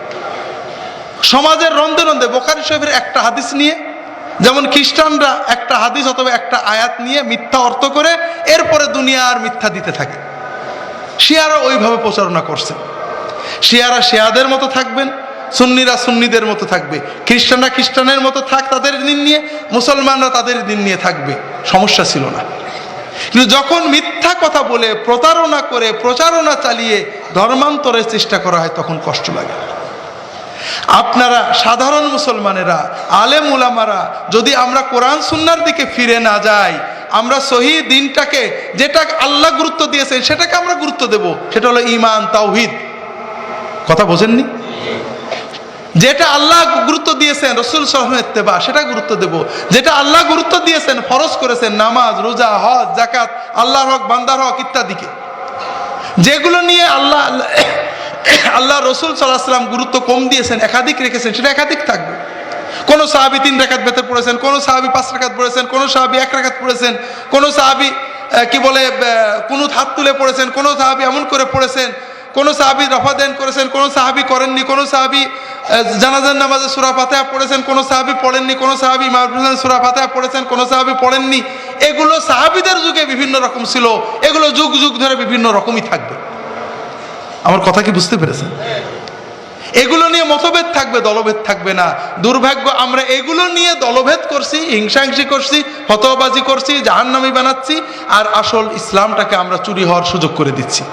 সমাজের রন্ধে রন্ধে বুখারী শরীফের একটা হাদিস নিয়ে, যেমন খ্রিস্টানরা একটা হাদিস অথবা একটা আয়াত নিয়ে মিথ্যা অর্থ করে এরপরে দুনিয়া আর মিথ্যা দিতে থাকে, শিয়ারা ওইভাবে প্রচারণা করছে। শিয়ারা শিয়াদের মতো থাকবেন, সুন্নিরা সুন্নিদের মতো থাকবে, খ্রিস্টানরা খ্রিস্টানের মতো থাক তাদের দিন নিয়ে, মুসলমানরা তাদের দিন নিয়ে থাকবে, সমস্যা ছিল না। কিন্তু যখন মিথ্যা কথা বলে প্রতারণা করে প্রচারণা চালিয়ে ধর্মান্তরের চেষ্টা করা হয় তখন কষ্ট লাগে। আপনারা সাধারণ মুসলমানেরা, আলেম উলামারা যদি আমরা কোরআন সুন্নাহর দিকে ফিরে না যাই, আমরা সহি দিনটাকে, যেটা আল্লাহ গুরুত্ব দিয়েছেন সেটাকে আমরা গুরুত্ব দেব, সেটা হলো ঈমান তাওহীদ। কথা বোঝেননি? যেটা আল্লাহ গুরুত্ব দিয়েছেন রাসূল সাল্লাল্লাহু আলাইহি ওয়াসাল্লামের ইত্তেবা, সেটা গুরুত্ব দেব। যেটা আল্লাহ গুরুত্ব দিয়েছেন, ফরজ করেছেন, নামাজ, রোজা, হজ, যাকাত, আল্লাহর হক, বান্দার হক ইত্যাদিকে, যেগুলো নিয়ে আল্লাহ রসুল সাল্লাল্লাহু আলাইহি ওয়াসাল্লাম গুরুত্ব কম দিয়েছেন, একাধিক রেখেছেন, সেটা একাধিক থাকবে। কোন সাহাবী 3 রাকাত বেতর পড়েছেন, কোন সাহাবী 5 রাকাত পড়েছেন, কোন সাহাবী 1 রাকাত পড়েছেন, কোন সাহাবী কুনুত হাত তুলে পড়েছেন, কোন সাহাবী এমন করে পড়েছেন, কোন সাহাবী রফা দেন করেছেন, কোন সাহাবী করেননি, কোন সাহাবী জানাজার নামাজে সূরা ফাতিহা পড়েছেন, কোন সাহাবী পড়েননি, কোন সাহাবী ইমাম সূরা ফাতিহা পড়েছেন, কোন সাহাবী পড়েননি। এগুলো সাহাবীদের যুগে বিভিন্ন রকম ছিল, এগুলো যুগ যুগ ধরে বিভিন্ন রকমই থাকবে। আমার কথা কি বুঝতে পেরেছেন? এগুলো নিয়ে মতভেদ থাকবে, দলভেদ থাকবে না। দুর্ভাগ্য, আমরা এগুলো নিয়ে দলভেদ করছি, হিংসাহিংসি করছি, ফতোয়াবাজি করছি, জাহান্নামী বানাচ্ছি, আর আসল ইসলামটাকে আমরা চুরি হওয়ার সুযোগ করে দিচ্ছি।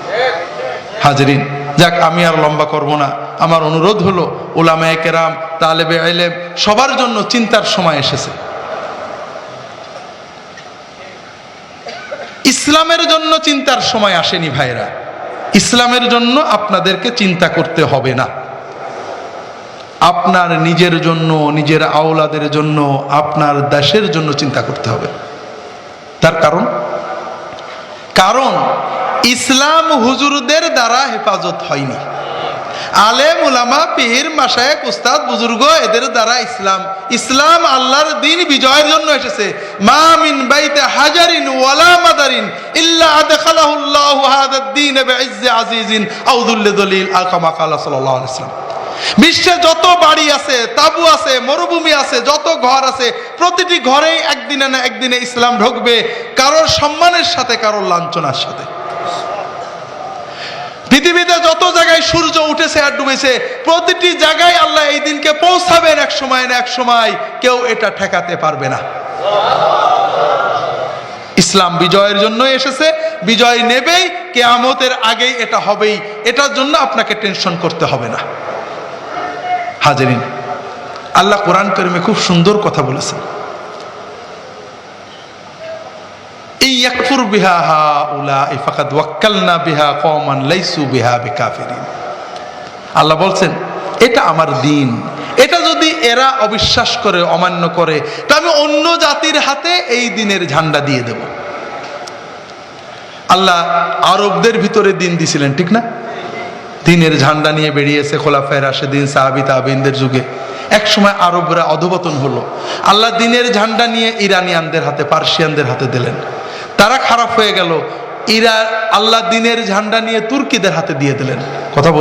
হাজরিন, যাক, আমি আর লম্বা করব না। আমার অনুরোধ হলো, উলামায়ে কেরাম, তালেবে ইলম সবার জন্য চিন্তার সময় এসেছে। ইসলামের জন্য চিন্তার সময় আসেনি ভাইরা। ইসলামের জন্য আপনাদেরকে চিন্তা করতে হবে না, আপনার নিজের জন্য, নিজের আওলাদের জন্য, আপনার দেশের জন্য চিন্তা করতে হবে। তার কারণ ইসলাম হুজুরদের দ্বারা হেফাজত হয়নি। আলেম উলামা, পীর, মাশায়েখ, উস্তাদ, বুজুর্গ, এদের দ্বারা ইসলাম আল্লাহর দ্বীন বিজয়ের জন্য এসেছে। মা মিন বাইতি হাজারিন ওয়ালা মাদারিন ইল্লা আদখালাহুল্লাহু হাযাদ দ্বীন বিইজ্জি আজিজিন আও যুল্লি দলিল, কামা ক্বালা সাল্লাল্লাহু আলাইহি ওয়াসাল্লাম। বিশ্বে যত বাড়ি আছে, তাবু আছে, মরুভূমি আছে, যত ঘর আছে, প্রতিটি ঘরেই একদিনে না একদিনে ইসলাম ঢুকবে, কারোর সম্মানের সাথে, কারোর লাঞ্ছনার সাথে। পৃথিবীতে যত জায়গায় সূর্য উঠেছে আর ডুবেছে, প্রতিটি জায়গায় আল্লাহ এই দিনকে পৌঁছাবেন এক সময় না এক সময়, কেউ এটা ঠেকাতে পারবে না। ইসলাম বিজয়ের জন্য এসেছে, বিজয় নেবেই, কিয়ামতের আগেই এটা হবেই, এটার জন্য আপনাকে টেনশন করতে হবে না। হাজরিন, আল্লাহ কোরআন কারীমে খুব সুন্দর কথা বলেছেন। ইয়াকফুর বিহা হাউলাই ফাকাদ ওয়াক্কালনা বিহা কওমান লাইসু বিহা বিকাফিরিন। আল্লাহ বলছেন, এটা আমার দিন, এটা যদি এরা অবিশ্বাস করে, অমান্য করে, তো আমি অন্য জাতির হাতে এই দিনের ঝান্ডা দিয়ে দেব। আল্লাহ আরবদের ভিতরে দিন দিছিলেন, ঠিক না? দিনের ঝান্ডা নিয়ে বেরিয়েছে খোলাফায়ে রাশেদিন, সাহাবী তাবেঈনদের যুগে। এক সময় আরবরা অধপতন হলো, আল্লাহ দিনের ঝান্ডা নিয়ে ইরানিয়ানদের হাতে, পার্সিয়ানদের হাতে দিলেন। তারা খারাপ হয়ে গেল, আল্লাহ দিনের ঝান্ডা নিয়ে তুর্কিদের হাতে দিয়ে দিলেন। কথা বোঝে?